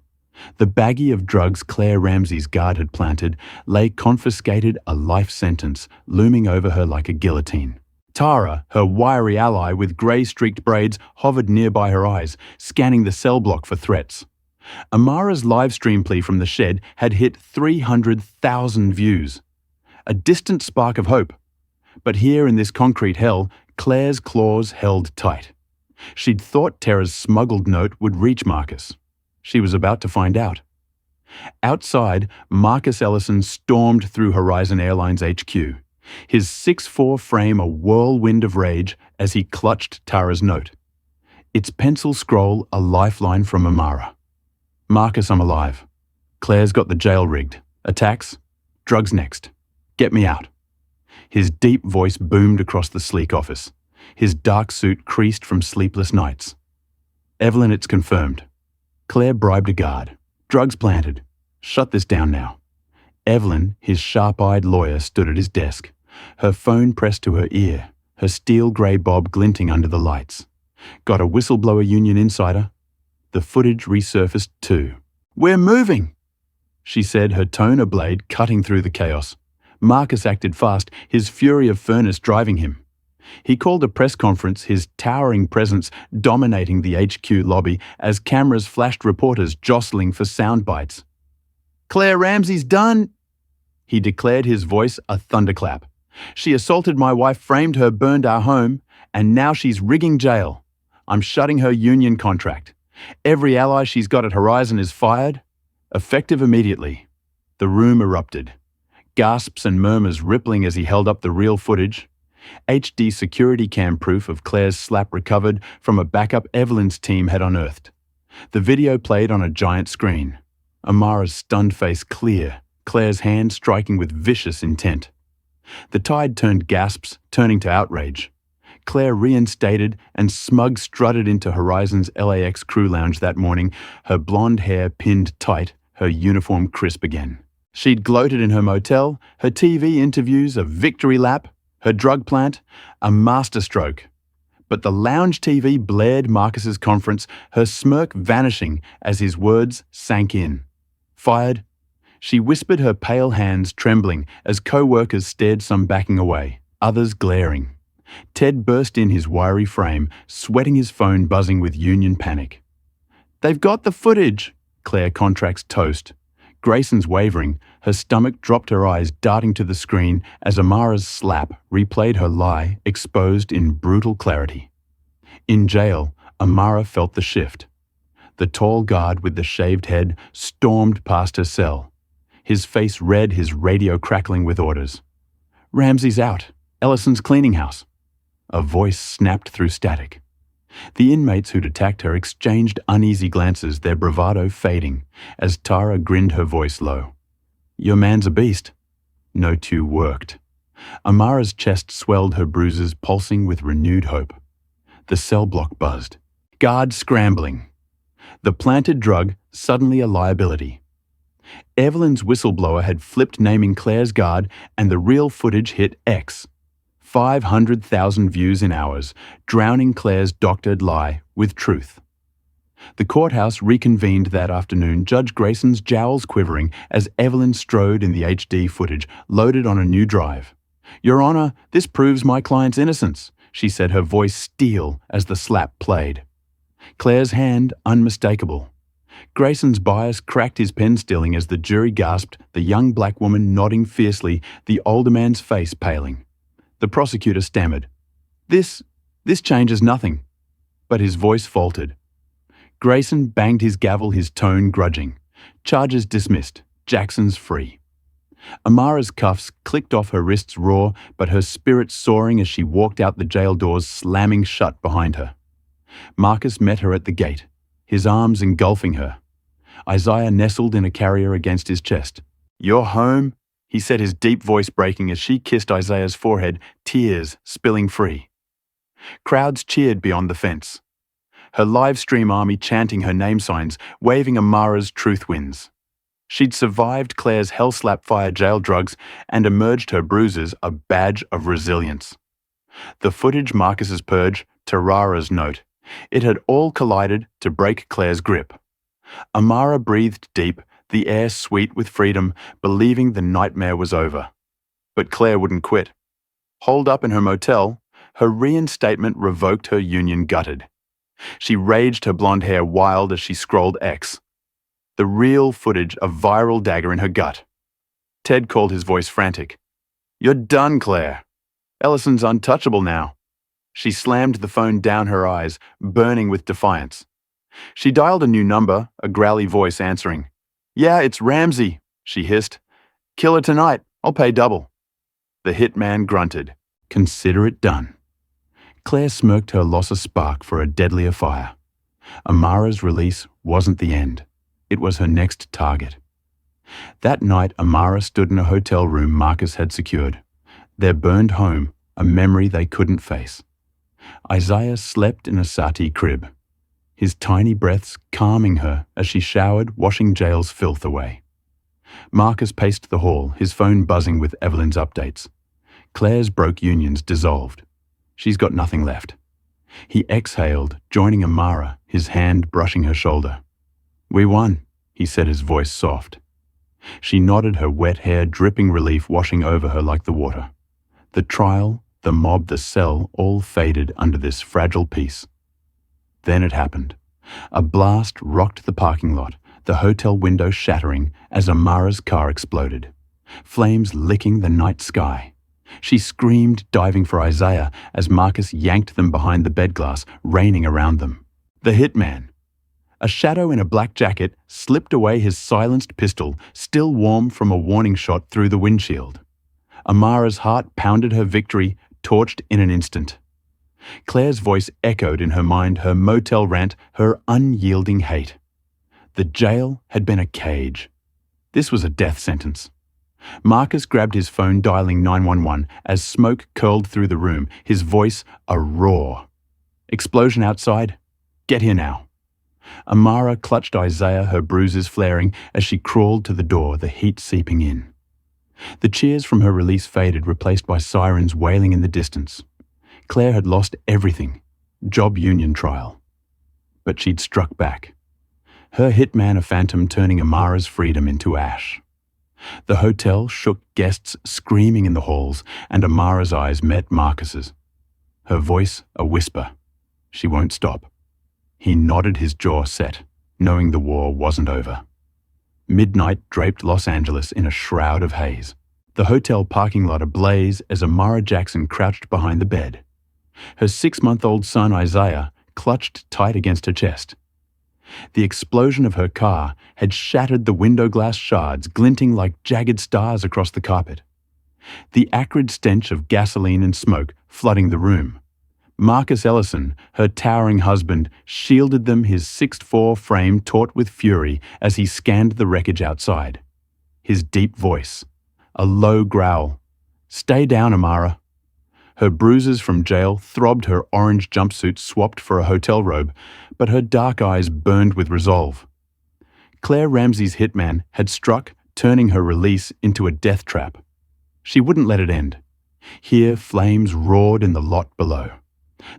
[SPEAKER 1] The baggie of drugs Claire Ramsey's guard had planted lay confiscated, a life sentence looming over her like a guillotine. Tara, her wiry ally with grey-streaked braids, hovered nearby her eyes, scanning the cell block for threats. Amara's livestream plea from the shed had hit 300,000 views. A distant spark of hope. But here in this concrete hell, Claire's claws held tight. She'd thought Tara's smuggled note would reach Marcus. She was about to find out. Outside, Marcus Ellison stormed through Horizon Airlines HQ, his 6'4" frame a whirlwind of rage as he clutched Tara's note. Its pencil scroll a lifeline from Amara. Marcus, I'm alive. Claire's got the jail rigged. Attacks? Drugs next. Get me out. His deep voice boomed across the sleek office. His dark suit creased from sleepless nights. Evelyn, it's confirmed. Claire bribed a guard. Drugs planted. Shut this down now. Evelyn, his sharp-eyed lawyer, stood at his desk, her phone pressed to her ear, her steel grey bob glinting under the lights. Got a whistleblower union insider? The footage resurfaced too. We're moving, she said, her tone a blade cutting through the chaos. Marcus acted fast, his fury of furnace driving him. He called a press conference, his towering presence dominating the HQ lobby as cameras flashed, reporters jostling for sound bites. Claire Ramsey's done, he declared, his voice a thunderclap. She assaulted my wife, framed her, burned our home, and now she's rigging jail. I'm shutting her union contract. Every ally she's got at Horizon is fired, effective immediately. The room erupted. Gasps and murmurs rippling as he held up the real footage. HD security cam proof of Claire's slap recovered from a backup Evelyn's team had unearthed. The video played on a giant screen. Amara's stunned face clear, Claire's hand striking with vicious intent. The tide turned gasps, turning to outrage. Claire reinstated and smug strutted into Horizon's LAX crew lounge that morning, her blonde hair pinned tight, her uniform crisp again. She'd gloated in her motel, her TV interviews a victory lap, her drug plant a masterstroke. But the lounge TV blared Marcus's conference, her smirk vanishing as his words sank in. Fired? She whispered, her pale hands trembling as co-workers stared, some backing away, others glaring. Ted burst in, his wiry frame, sweating, his phone buzzing with union panic. "They've got the footage," Claire contracts toast. Grayson's wavering, her stomach dropped, her eyes darting to the screen as Amara's slap replayed her lie, exposed in brutal clarity. In jail, Amara felt the shift. The tall guard with the shaved head stormed past her cell, his face red, his radio crackling with orders. "Ramsey's out. Ellison's cleaning house." A voice snapped through static. The inmates who'd attacked her exchanged uneasy glances, their bravado fading, as Tara grinned, her voice low. "Your man's a beast." No two worked. Amara's chest swelled, her bruises pulsing with renewed hope. The cell block buzzed. Guards scrambling. The planted drug suddenly a liability. Evelyn's whistleblower had flipped, naming Claire's guard, and the real footage hit X. 500,000 views in hours, drowning Claire's doctored lie with truth. The courthouse reconvened that afternoon, Judge Grayson's jowls quivering as Evelyn strode in the HD footage, loaded on a new drive. "Your Honor, this proves my client's innocence," she said, her voice steel as the slap played. Claire's hand unmistakable. Grayson's bias cracked his pen, stilling as the jury gasped, the young black woman nodding fiercely, the older man's face paling. The prosecutor stammered, This changes nothing." But his voice faltered. Grayson banged his gavel, his tone grudging. "Charges dismissed. Jackson's free." Amara's cuffs clicked off, her wrists raw, but her spirit soaring as she walked out, the jail doors slamming shut behind her. Marcus met her at the gate, his arms engulfing her. Isaiah nestled in a carrier against his chest. "You're home?" he said, his deep voice breaking as she kissed Isaiah's forehead, tears spilling free. Crowds cheered beyond the fence. Her live stream army chanting her name signs, waving Amara's truth wins. She'd survived Claire's hell-slap-fire jail drugs and emerged, her bruises a badge of resilience. The footage, Marcus's purge, Tarara's note. It had all collided to break Claire's grip. Amara breathed deep, the air sweet with freedom, believing the nightmare was over. But Claire wouldn't quit. Holed up in her motel, her reinstatement revoked, her union gutted. She raged, her blonde hair wild as she scrolled X. The real footage, a viral dagger in her gut. Ted called, his voice frantic. "You're done, Claire. Ellison's untouchable now." She slammed the phone down, her eyes burning with defiance. She dialed a new number, a growly voice answering. "Yeah, it's Ramsey," she hissed. "Kill her tonight. I'll pay double." The hitman grunted. "Consider it done." Claire smirked, her loss a spark for a deadlier fire. Amara's release wasn't the end. It was her next target. That night, Amara stood in a hotel room Marcus had secured. Their burned home, a memory they couldn't face. Isaiah slept in a sati crib, his tiny breaths calming her as she showered, washing jail's filth away. Marcus paced the hall, his phone buzzing with Evelyn's updates. Claire's broke unions dissolved. She's got nothing left. He exhaled, joining Amara, his hand brushing her shoulder. "We won," he said, his voice soft. She nodded, her wet hair dripping, relief washing over her like the water. The trial, the mob, the cell, all faded under this fragile peace. Then it happened. A blast rocked the parking lot, the hotel window shattering as Amara's car exploded, flames licking the night sky. She screamed, diving for Isaiah as Marcus yanked them behind the bed glass, raining around them. The hitman. A shadow in a black jacket slipped away, his silenced pistol still warm from a warning shot through the windshield. Amara's heart pounded, her victory torched in an instant. Claire's voice echoed in her mind, her motel rant, her unyielding hate. The jail had been a cage. This was a death sentence. Marcus grabbed his phone, dialing 911 as smoke curled through the room, his voice a roar. "Explosion outside? Get here now." Amara clutched Isaiah, her bruises flaring, as she crawled to the door, the heat seeping in. The cheers from her release faded, replaced by sirens wailing in the distance. Claire had lost everything. Job union trial. But she'd struck back. Her hitman a phantom, turning Amara's freedom into ash. The hotel shook, guests screaming in the halls, and Amara's eyes met Marcus's. Her voice a whisper. She won't stop. He nodded, his jaw set, knowing the war wasn't over. Midnight draped Los Angeles in a shroud of haze. The hotel parking lot ablaze as Amara Jackson crouched behind the bed. Her 6-month-old son Isaiah clutched tight against her chest. The explosion of her car had shattered the window glass shards, glinting like jagged stars across the carpet. The acrid stench of gasoline and smoke flooding the room. Marcus Ellison, her towering husband, shielded them, his 6'4" frame taut with fury as he scanned the wreckage outside. His deep voice, a low growl. "Stay down, Amara." Her bruises from jail throbbed, her orange jumpsuit swapped for a hotel robe, but her dark eyes burned with resolve. Claire Ramsey's hitman had struck, turning her release into a death trap. She wouldn't let it end. Here, flames roared in the lot below.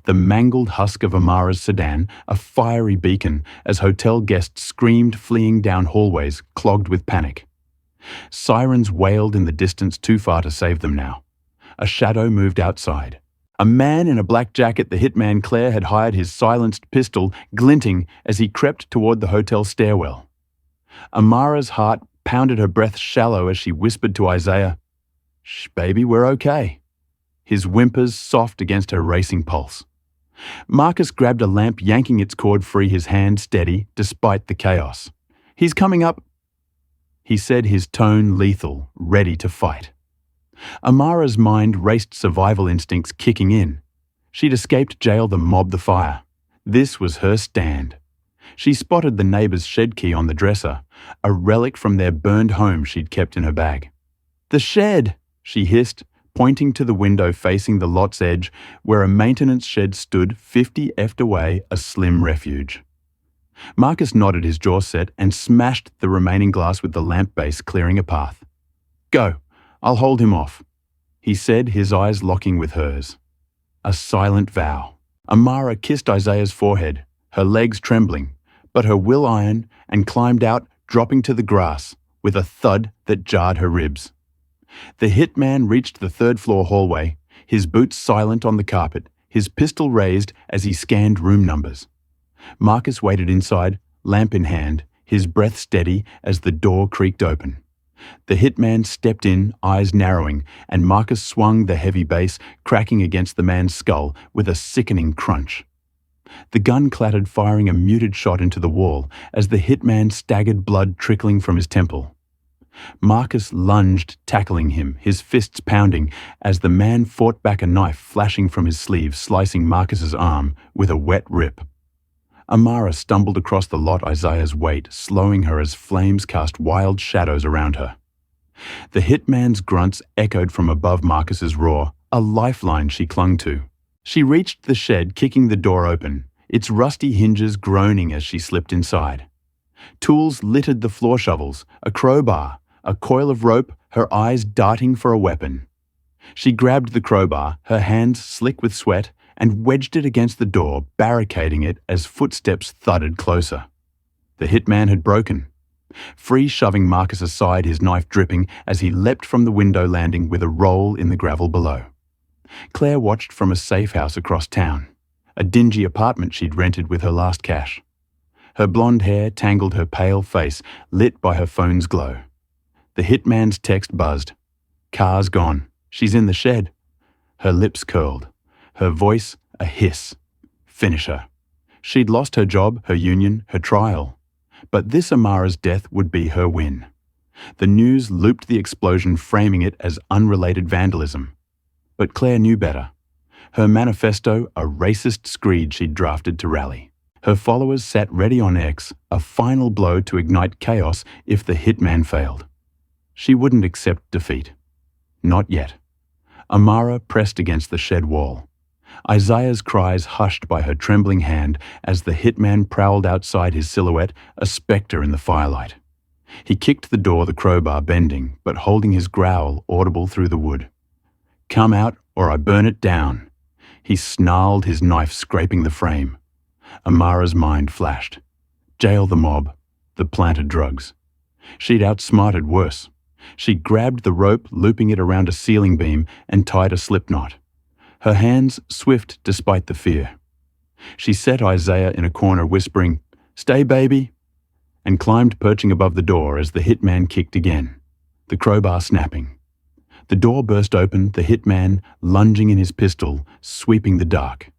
[SPEAKER 1] The mangled husk of Amara's sedan, a fiery beacon, as hotel guests screamed, fleeing down hallways clogged with panic. Sirens wailed in the distance, too far to save them now. A shadow moved outside. A man in a black jacket the hitman Claire had hired, his silenced pistol glinting as he crept toward the hotel stairwell. Amara's heart pounded, her breath shallow as she whispered to Isaiah, "Shh, baby, we're okay." His whimpers soft against her racing pulse. Marcus grabbed a lamp, yanking its cord free, his hand steady despite the chaos. "He's coming up," he said, his tone lethal, ready to fight. Amara's mind raced, survival instincts kicking in. She'd escaped jail, the mob, the fire. This was her stand. She spotted the neighbor's shed key on the dresser, a relic from their burned home she'd kept in her bag. "The shed," she hissed, pointing to the window facing the lot's edge, where a maintenance shed stood 50 feet away, a slim refuge. Marcus nodded, his jaw set, and smashed the remaining glass with the lamp base, clearing a path. "Go. I'll hold him off," he said, his eyes locking with hers. A silent vow. Amara kissed Isaiah's forehead, her legs trembling, but her will iron, and climbed out, dropping to the grass, with a thud that jarred her ribs. The hitman reached the third-floor hallway, his boots silent on the carpet, his pistol raised as he scanned room numbers. Marcus waited inside, lamp in hand, his breath steady as the door creaked open. The hitman stepped in, eyes narrowing, and Marcus swung the heavy base, cracking against the man's skull with a sickening crunch. The gun clattered, firing a muted shot into the wall as the hitman staggered, blood trickling from his temple. Marcus lunged, tackling him, his fists pounding, as the man fought back, a knife flashing from his sleeve, slicing Marcus's arm with a wet rip. Amara stumbled across the lot, Isaiah's weight slowing her as flames cast wild shadows around her. The hitman's grunts echoed from above Marcus's roar, a lifeline she clung to. She reached the shed, kicking the door open, its rusty hinges groaning as she slipped inside. Tools littered the floor: shovels, a crowbar, a coil of rope, her eyes darting for a weapon. She grabbed the crowbar, her hands slick with sweat, and wedged it against the door, barricading it as footsteps thudded closer. The hitman had broken. Free, shoving Marcus aside, his knife dripping as he leapt from the window landing with a roll in the gravel below. Claire watched from a safe house across town, a dingy apartment she'd rented with her last cash. Her blonde hair tangled her pale face, lit by her phone's glow. The hitman's text buzzed. "Car's gone. She's in the shed." Her lips curled, her voice a hiss. Finish her. She'd lost her job, her union, her trial. But this Amara's death would be her win. The news looped the explosion, framing it as unrelated vandalism. But Claire knew better. Her manifesto, a racist screed she'd drafted to rally. Her followers sat ready on X, a final blow to ignite chaos if the hitman failed. She wouldn't accept defeat. Not yet. Amara pressed against the shed wall. Isaiah's cries hushed by her trembling hand as the hitman prowled outside his silhouette, a spectre in the firelight. He kicked the door, the crowbar bending, but holding his growl audible through the wood. "Come out, or I burn it down." He snarled, his knife scraping the frame. Amara's mind flashed. Jail the mob, the planted drugs. She'd outsmarted worse. She grabbed the rope, looping it around a ceiling beam, and tied a slip knot. Her hands swift despite the fear. She set Isaiah in a corner, whispering, "Stay, baby," and climbed, perching above the door as the hitman kicked again, the crowbar snapping. The door burst open, the hitman lunging in his pistol, sweeping the dark.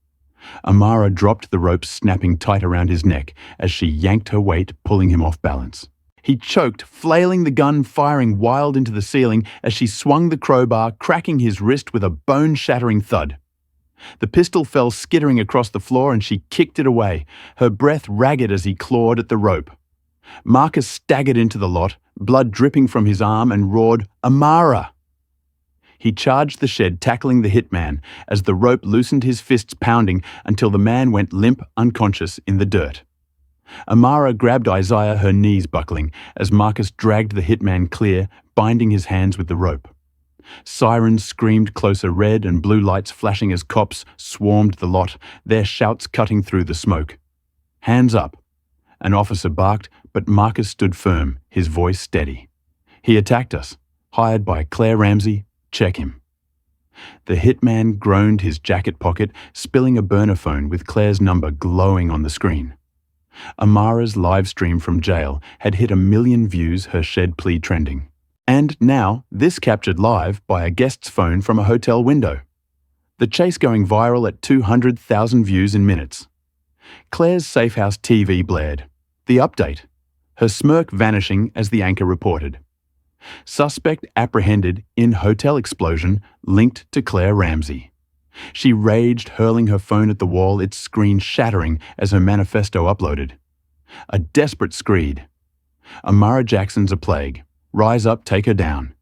[SPEAKER 1] Amara dropped the rope, snapping tight around his neck as she yanked her weight, pulling him off balance. He choked, flailing the gun, firing wild into the ceiling as she swung the crowbar, cracking his wrist with a bone-shattering thud. The pistol fell skittering across the floor and she kicked it away, her breath ragged as he clawed at the rope. Marcus staggered into the lot, blood dripping from his arm, and roared, "Amara!" He charged the shed, tackling the hitman as the rope loosened, his fists pounding until the man went limp, unconscious, in the dirt. Amara grabbed Isaiah, her knees buckling, as Marcus dragged the hitman clear, binding his hands with the rope. Sirens screamed closer, red and blue lights flashing as cops swarmed the lot, their shouts cutting through the smoke. "Hands up!" An officer barked, but Marcus stood firm, his voice steady. "He attacked us. Hired by Claire Ramsey. Check him." The hitman groaned, his jacket pocket spilling a burner phone with Claire's number glowing on the screen. Amara's live stream from jail had hit 1 million views, her shed plea trending. And now, this captured live by a guest's phone from a hotel window. The chase going viral at 200,000 views in minutes. Claire's safehouse TV blared. The update. Her smirk vanishing as the anchor reported. Suspect apprehended in hotel explosion linked to Claire Ramsey. She raged, hurling her phone at the wall, its screen shattering as her manifesto uploaded. A desperate screed. "Amara Jackson's a plague. Rise up, take her down."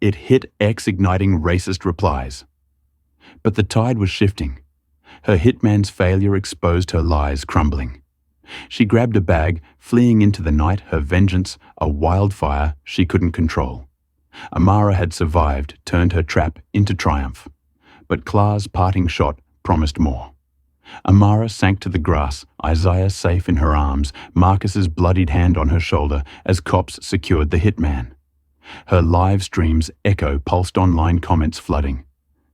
[SPEAKER 1] It hit X, igniting racist replies. But the tide was shifting. Her hitman's failure exposed her lies crumbling. She grabbed a bag, fleeing into the night, her vengeance a wildfire she couldn't control. Amara had survived, turned her trap into triumph. But Cla's parting shot promised more. Amara sank to the grass, Isaiah safe in her arms, Marcus's bloodied hand on her shoulder as cops secured the hitman. Her live stream's echo pulsed, online comments flooding.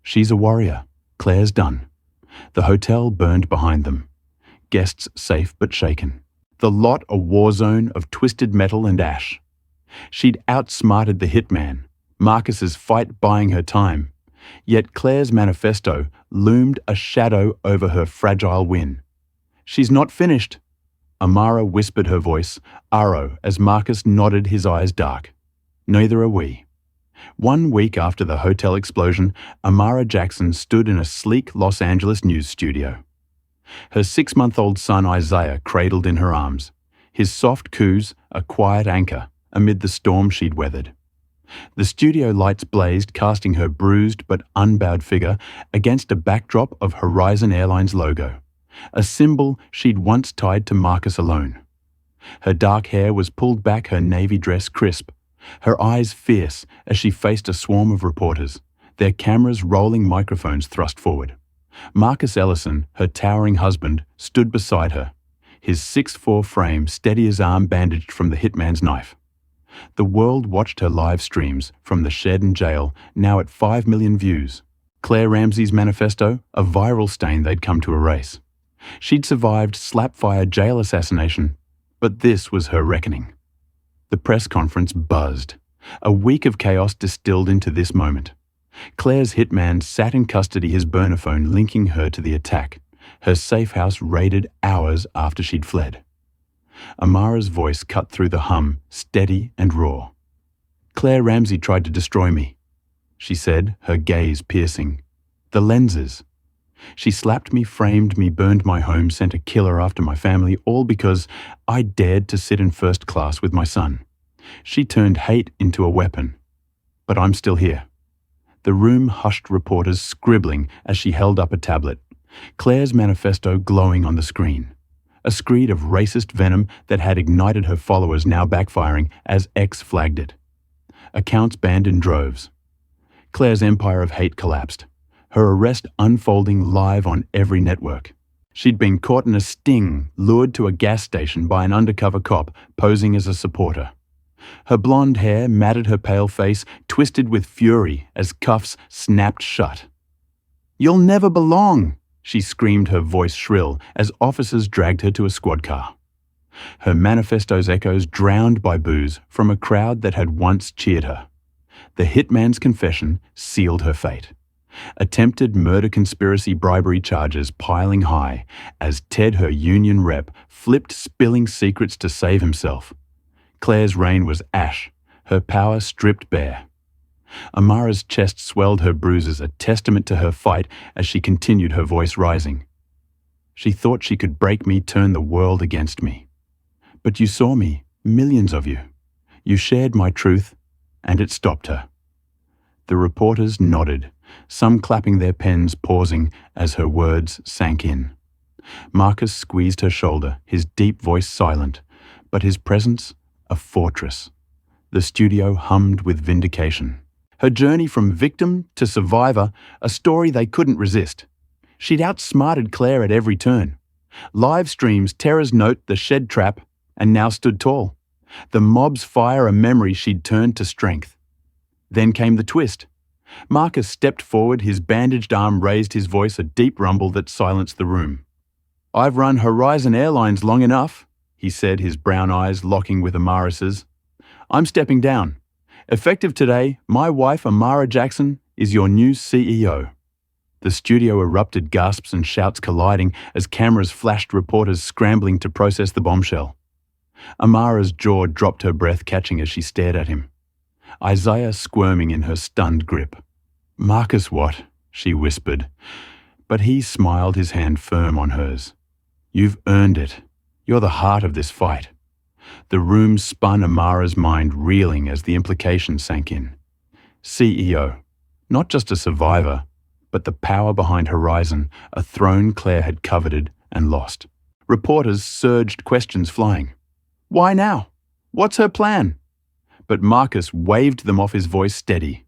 [SPEAKER 1] "She's a warrior. Claire's done." The hotel burned behind them. Guests safe but shaken. The lot a war zone of twisted metal and ash. She'd outsmarted the hitman, Marcus's fight buying her time. Yet Claire's manifesto loomed a shadow over her fragile win. "She's not finished." Amara whispered, her voice arrow as Marcus nodded, his eyes dark. "Neither are we." 1 week after the hotel explosion, Amara Jackson stood in a sleek Los Angeles news studio. Her 6-month-old son Isaiah cradled in her arms, his soft coos a quiet anchor amid the storm she'd weathered. The studio lights blazed, casting her bruised but unbowed figure against a backdrop of Horizon Airline's logo, a symbol she'd once tied to Marcus alone. Her dark hair was pulled back, her navy dress crisp, her eyes fierce as she faced a swarm of reporters, their cameras rolling, microphones thrust forward. Marcus Ellison, her towering husband, stood beside her, his 6'4" frame steady as arm bandaged from the hitman's knife. The world watched her live streams from the shed and jail, now at 5 million views. Claire Ramsey's manifesto, a viral stain they'd come to erase. She'd survived slap-fire jail assassination, but this was her reckoning. The press conference buzzed. A week of chaos distilled into this moment. Claire's hitman sat in custody, his burner phone linking her to the attack, her safe house raided hours after she'd fled. Amara's voice cut through the hum, steady and raw. "Claire Ramsey tried to destroy me," she said, her gaze piercing. "The lenses. She slapped me, framed me, burned my home, sent a killer after my family, all because I dared to sit in first class with my son. She turned hate into a weapon. But I'm still here." The room hushed, reporters scribbling as she held up a tablet. Claire's manifesto glowing on the screen. A screed of racist venom that had ignited her followers now backfiring as X flagged it. Accounts banned in droves. Claire's empire of hate collapsed, her arrest unfolding live on every network. She'd been caught in a sting, lured to a gas station by an undercover cop posing as a supporter. Her blonde hair matted her pale face, twisted with fury as cuffs snapped shut. "You'll never belong!" she screamed, her voice shrill, as officers dragged her to a squad car. Her manifesto's echoes drowned by boos from a crowd that had once cheered her. The hitman's confession sealed her fate. Attempted murder conspiracy bribery charges piling high as Ted, her union rep, flipped spilling secrets to save himself. Claire's reign was ash, her power stripped bare. Amara's chest swelled her bruises, a testament to her fight as she continued, her voice rising. "She thought she could break me, turn the world against me. But you saw me, millions of you. You shared my truth, and it stopped her." The reporters nodded, some clapping their pens, pausing as her words sank in. Marcus squeezed her shoulder, his deep voice silent, but his presence a fortress. The studio hummed with vindication. Her journey from victim to survivor, a story they couldn't resist. She'd outsmarted Claire at every turn. Live streams, Terror's note, the shed trap, and now stood tall. The mob's fire, a memory she'd turned to strength. Then came the twist. Marcus stepped forward, his bandaged arm raised, his voice a deep rumble that silenced the room. "I've run Horizon Airlines long enough," he said, his brown eyes locking with Amaras's. "I'm stepping down. Effective today, my wife Amara Jackson is your new CEO." The studio erupted, gasps and shouts colliding as cameras flashed, reporters scrambling to process the bombshell. Amara's jaw dropped, her breath catching as she stared at him. Isaiah squirming in her stunned grip. "Marcus what?" she whispered, but he smiled, his hand firm on hers. "You've earned it. You're the heart of this fight." The room spun, Amara's mind reeling as the implications sank in. CEO, not just a survivor, but the power behind Horizon, a throne Claire had coveted and lost. Reporters surged, questions flying. "Why now? What's her plan?" But Marcus waved them off, his voice steady.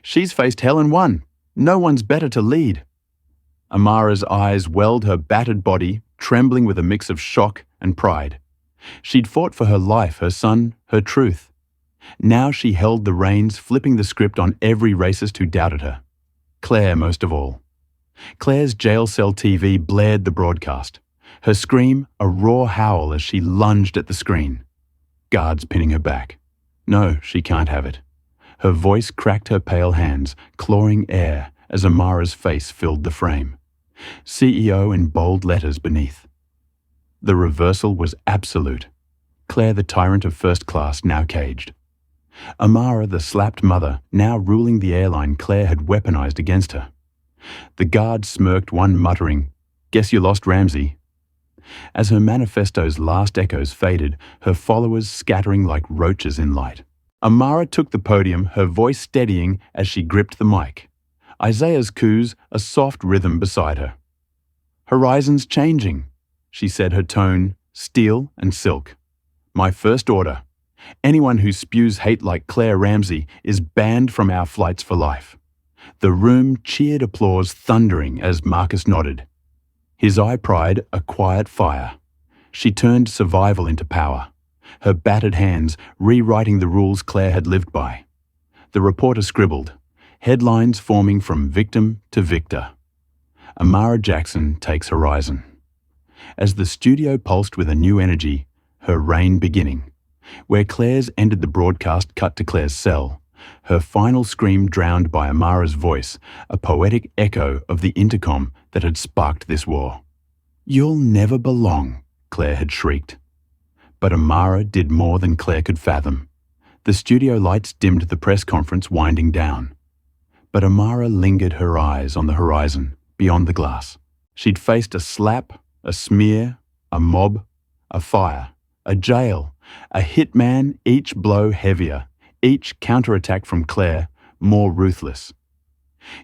[SPEAKER 1] "She's faced hell and won. No one's better to lead." Amara's eyes welled, her battered body trembling with a mix of shock and pride. She'd fought for her life, her son, her truth. Now she held the reins, flipping the script on every racist who doubted her. Claire most of all. Claire's jail cell TV blared the broadcast, her scream a raw howl as she lunged at the screen. Guards pinning her back. No, she can't have it. Her voice cracked her pale hands, clawing air as Amara's face filled the frame. CEO in bold letters beneath. The reversal was absolute. Claire, the tyrant of first class, now caged. Amara, the slapped mother, now ruling the airline Claire had weaponized against her. The guard smirked, one muttering, "Guess you lost Ramsey." As her manifesto's last echoes faded, her followers scattering like roaches in light. Amara took the podium, her voice steadying as she gripped the mic. Isaiah's coups a soft rhythm beside her. "Horizon's changing," she said, her tone steel and silk. "My first order. Anyone who spews hate like Claire Ramsey is banned from our flights for life." The room cheered, applause thundering as Marcus nodded. His eye pride a quiet fire. She turned survival into power, her battered hands rewriting the rules Claire had lived by. The reporter scribbled, headlines forming from victim to victor. Amara Jackson takes Horizon. As the studio pulsed with a new energy, her reign beginning. Where Claire's ended, the broadcast cut to Claire's cell, her final scream drowned by Amara's voice, a poetic echo of the intercom that had sparked this war. "You'll never belong," Claire had shrieked. But Amara did more than Claire could fathom. The studio lights dimmed, the press conference winding down. But Amara lingered, her eyes on the horizon, beyond the glass. She'd faced a slap, a smear, a mob, a fire, a jail, a hitman, each blow heavier, each counterattack from Claire more ruthless.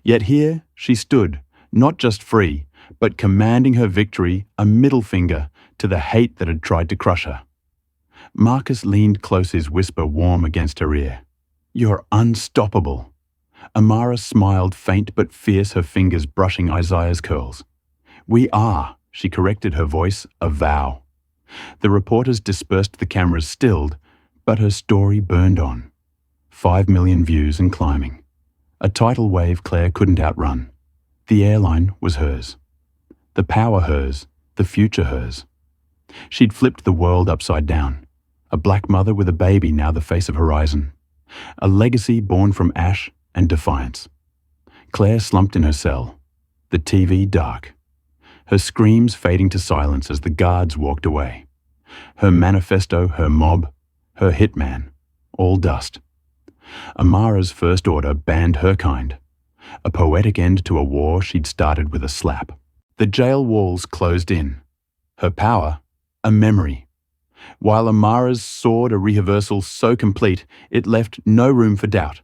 [SPEAKER 1] Yet here she stood, not just free, but commanding her victory a middle finger to the hate that had tried to crush her. Marcus leaned close, his whisper warm against her ear. "You're unstoppable." Amara smiled, faint but fierce, her fingers brushing Isaiah's curls. "We are," she corrected, her voice a vow. The reporters dispersed, the cameras stilled, but her story burned on. 5 million views and climbing. A tidal wave Claire couldn't outrun. The airline was hers. The power hers, the future hers. She'd flipped the world upside down. A black mother with a baby, now the face of Horizon. A legacy born from ash and defiance. Claire slumped in her cell, the TV dark. Her screams fading to silence as the guards walked away. Her manifesto, her mob, her hitman, all dust. Amara's first order banned her kind. A poetic end to a war she'd started with a slap. The jail walls closed in. Her power, a memory. While Amara's soared, a rehearsal so complete it left no room for doubt.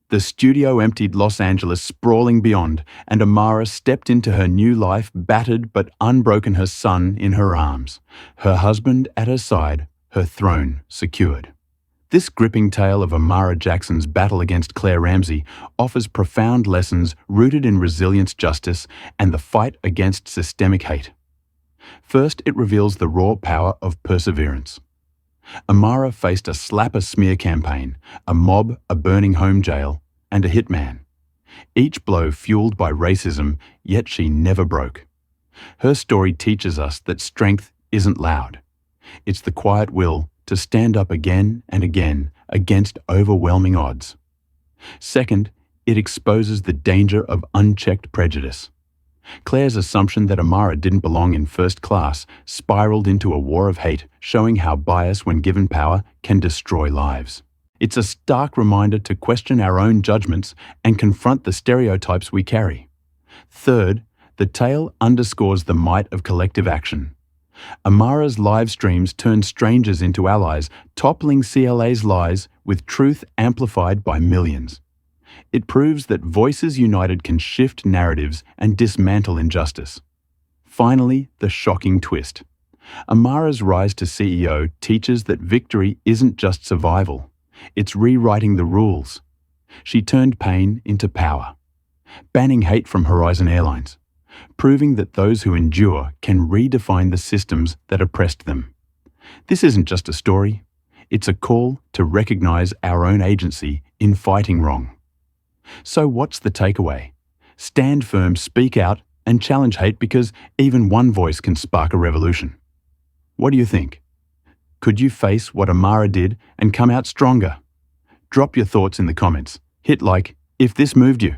[SPEAKER 1] The studio emptied, Los Angeles sprawling beyond, and Amara stepped into her new life, battered but unbroken, her son in her arms, her husband at her side, her throne secured. This gripping tale of Amara Jackson's battle against Claire Ramsey offers profound lessons rooted in resilience, justice, and the fight against systemic hate. First, it reveals the raw power of perseverance. Amara faced a slap-a-smear campaign, a mob, a burning home jail, and a hitman. Each blow fueled by racism, yet she never broke. Her story teaches us that strength isn't loud. It's the quiet will to stand up again and again against overwhelming odds. Second, it exposes the danger of unchecked prejudice. Claire's assumption that Amara didn't belong in first class spiraled into a war of hate, showing how bias, when given power, can destroy lives. It's a stark reminder to question our own judgments and confront the stereotypes we carry. Third, the tale underscores the might of collective action. Amara's live streams turned strangers into allies, toppling CLA's lies with truth amplified by millions. It proves that voices united can shift narratives and dismantle injustice. Finally, the shocking twist. Amara's rise to CEO teaches that victory isn't just survival. It's rewriting the rules. She turned pain into power, banning hate from Horizon Airlines, proving that those who endure can redefine the systems that oppressed them. This isn't just a story. It's a call to recognize our own agency in fighting wrong. So what's the takeaway? Stand firm, speak out, and challenge hate, because even one voice can spark a revolution. What do you think? Could you face what Amara did and come out stronger? Drop your thoughts in the comments. Hit like if this moved you.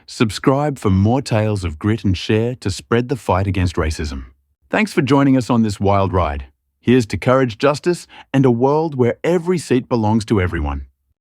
[SPEAKER 1] Subscribe for more tales of grit, and share to spread the fight against racism. Thanks for joining us on this wild ride. Here's to courage, justice, and a world where every seat belongs to everyone.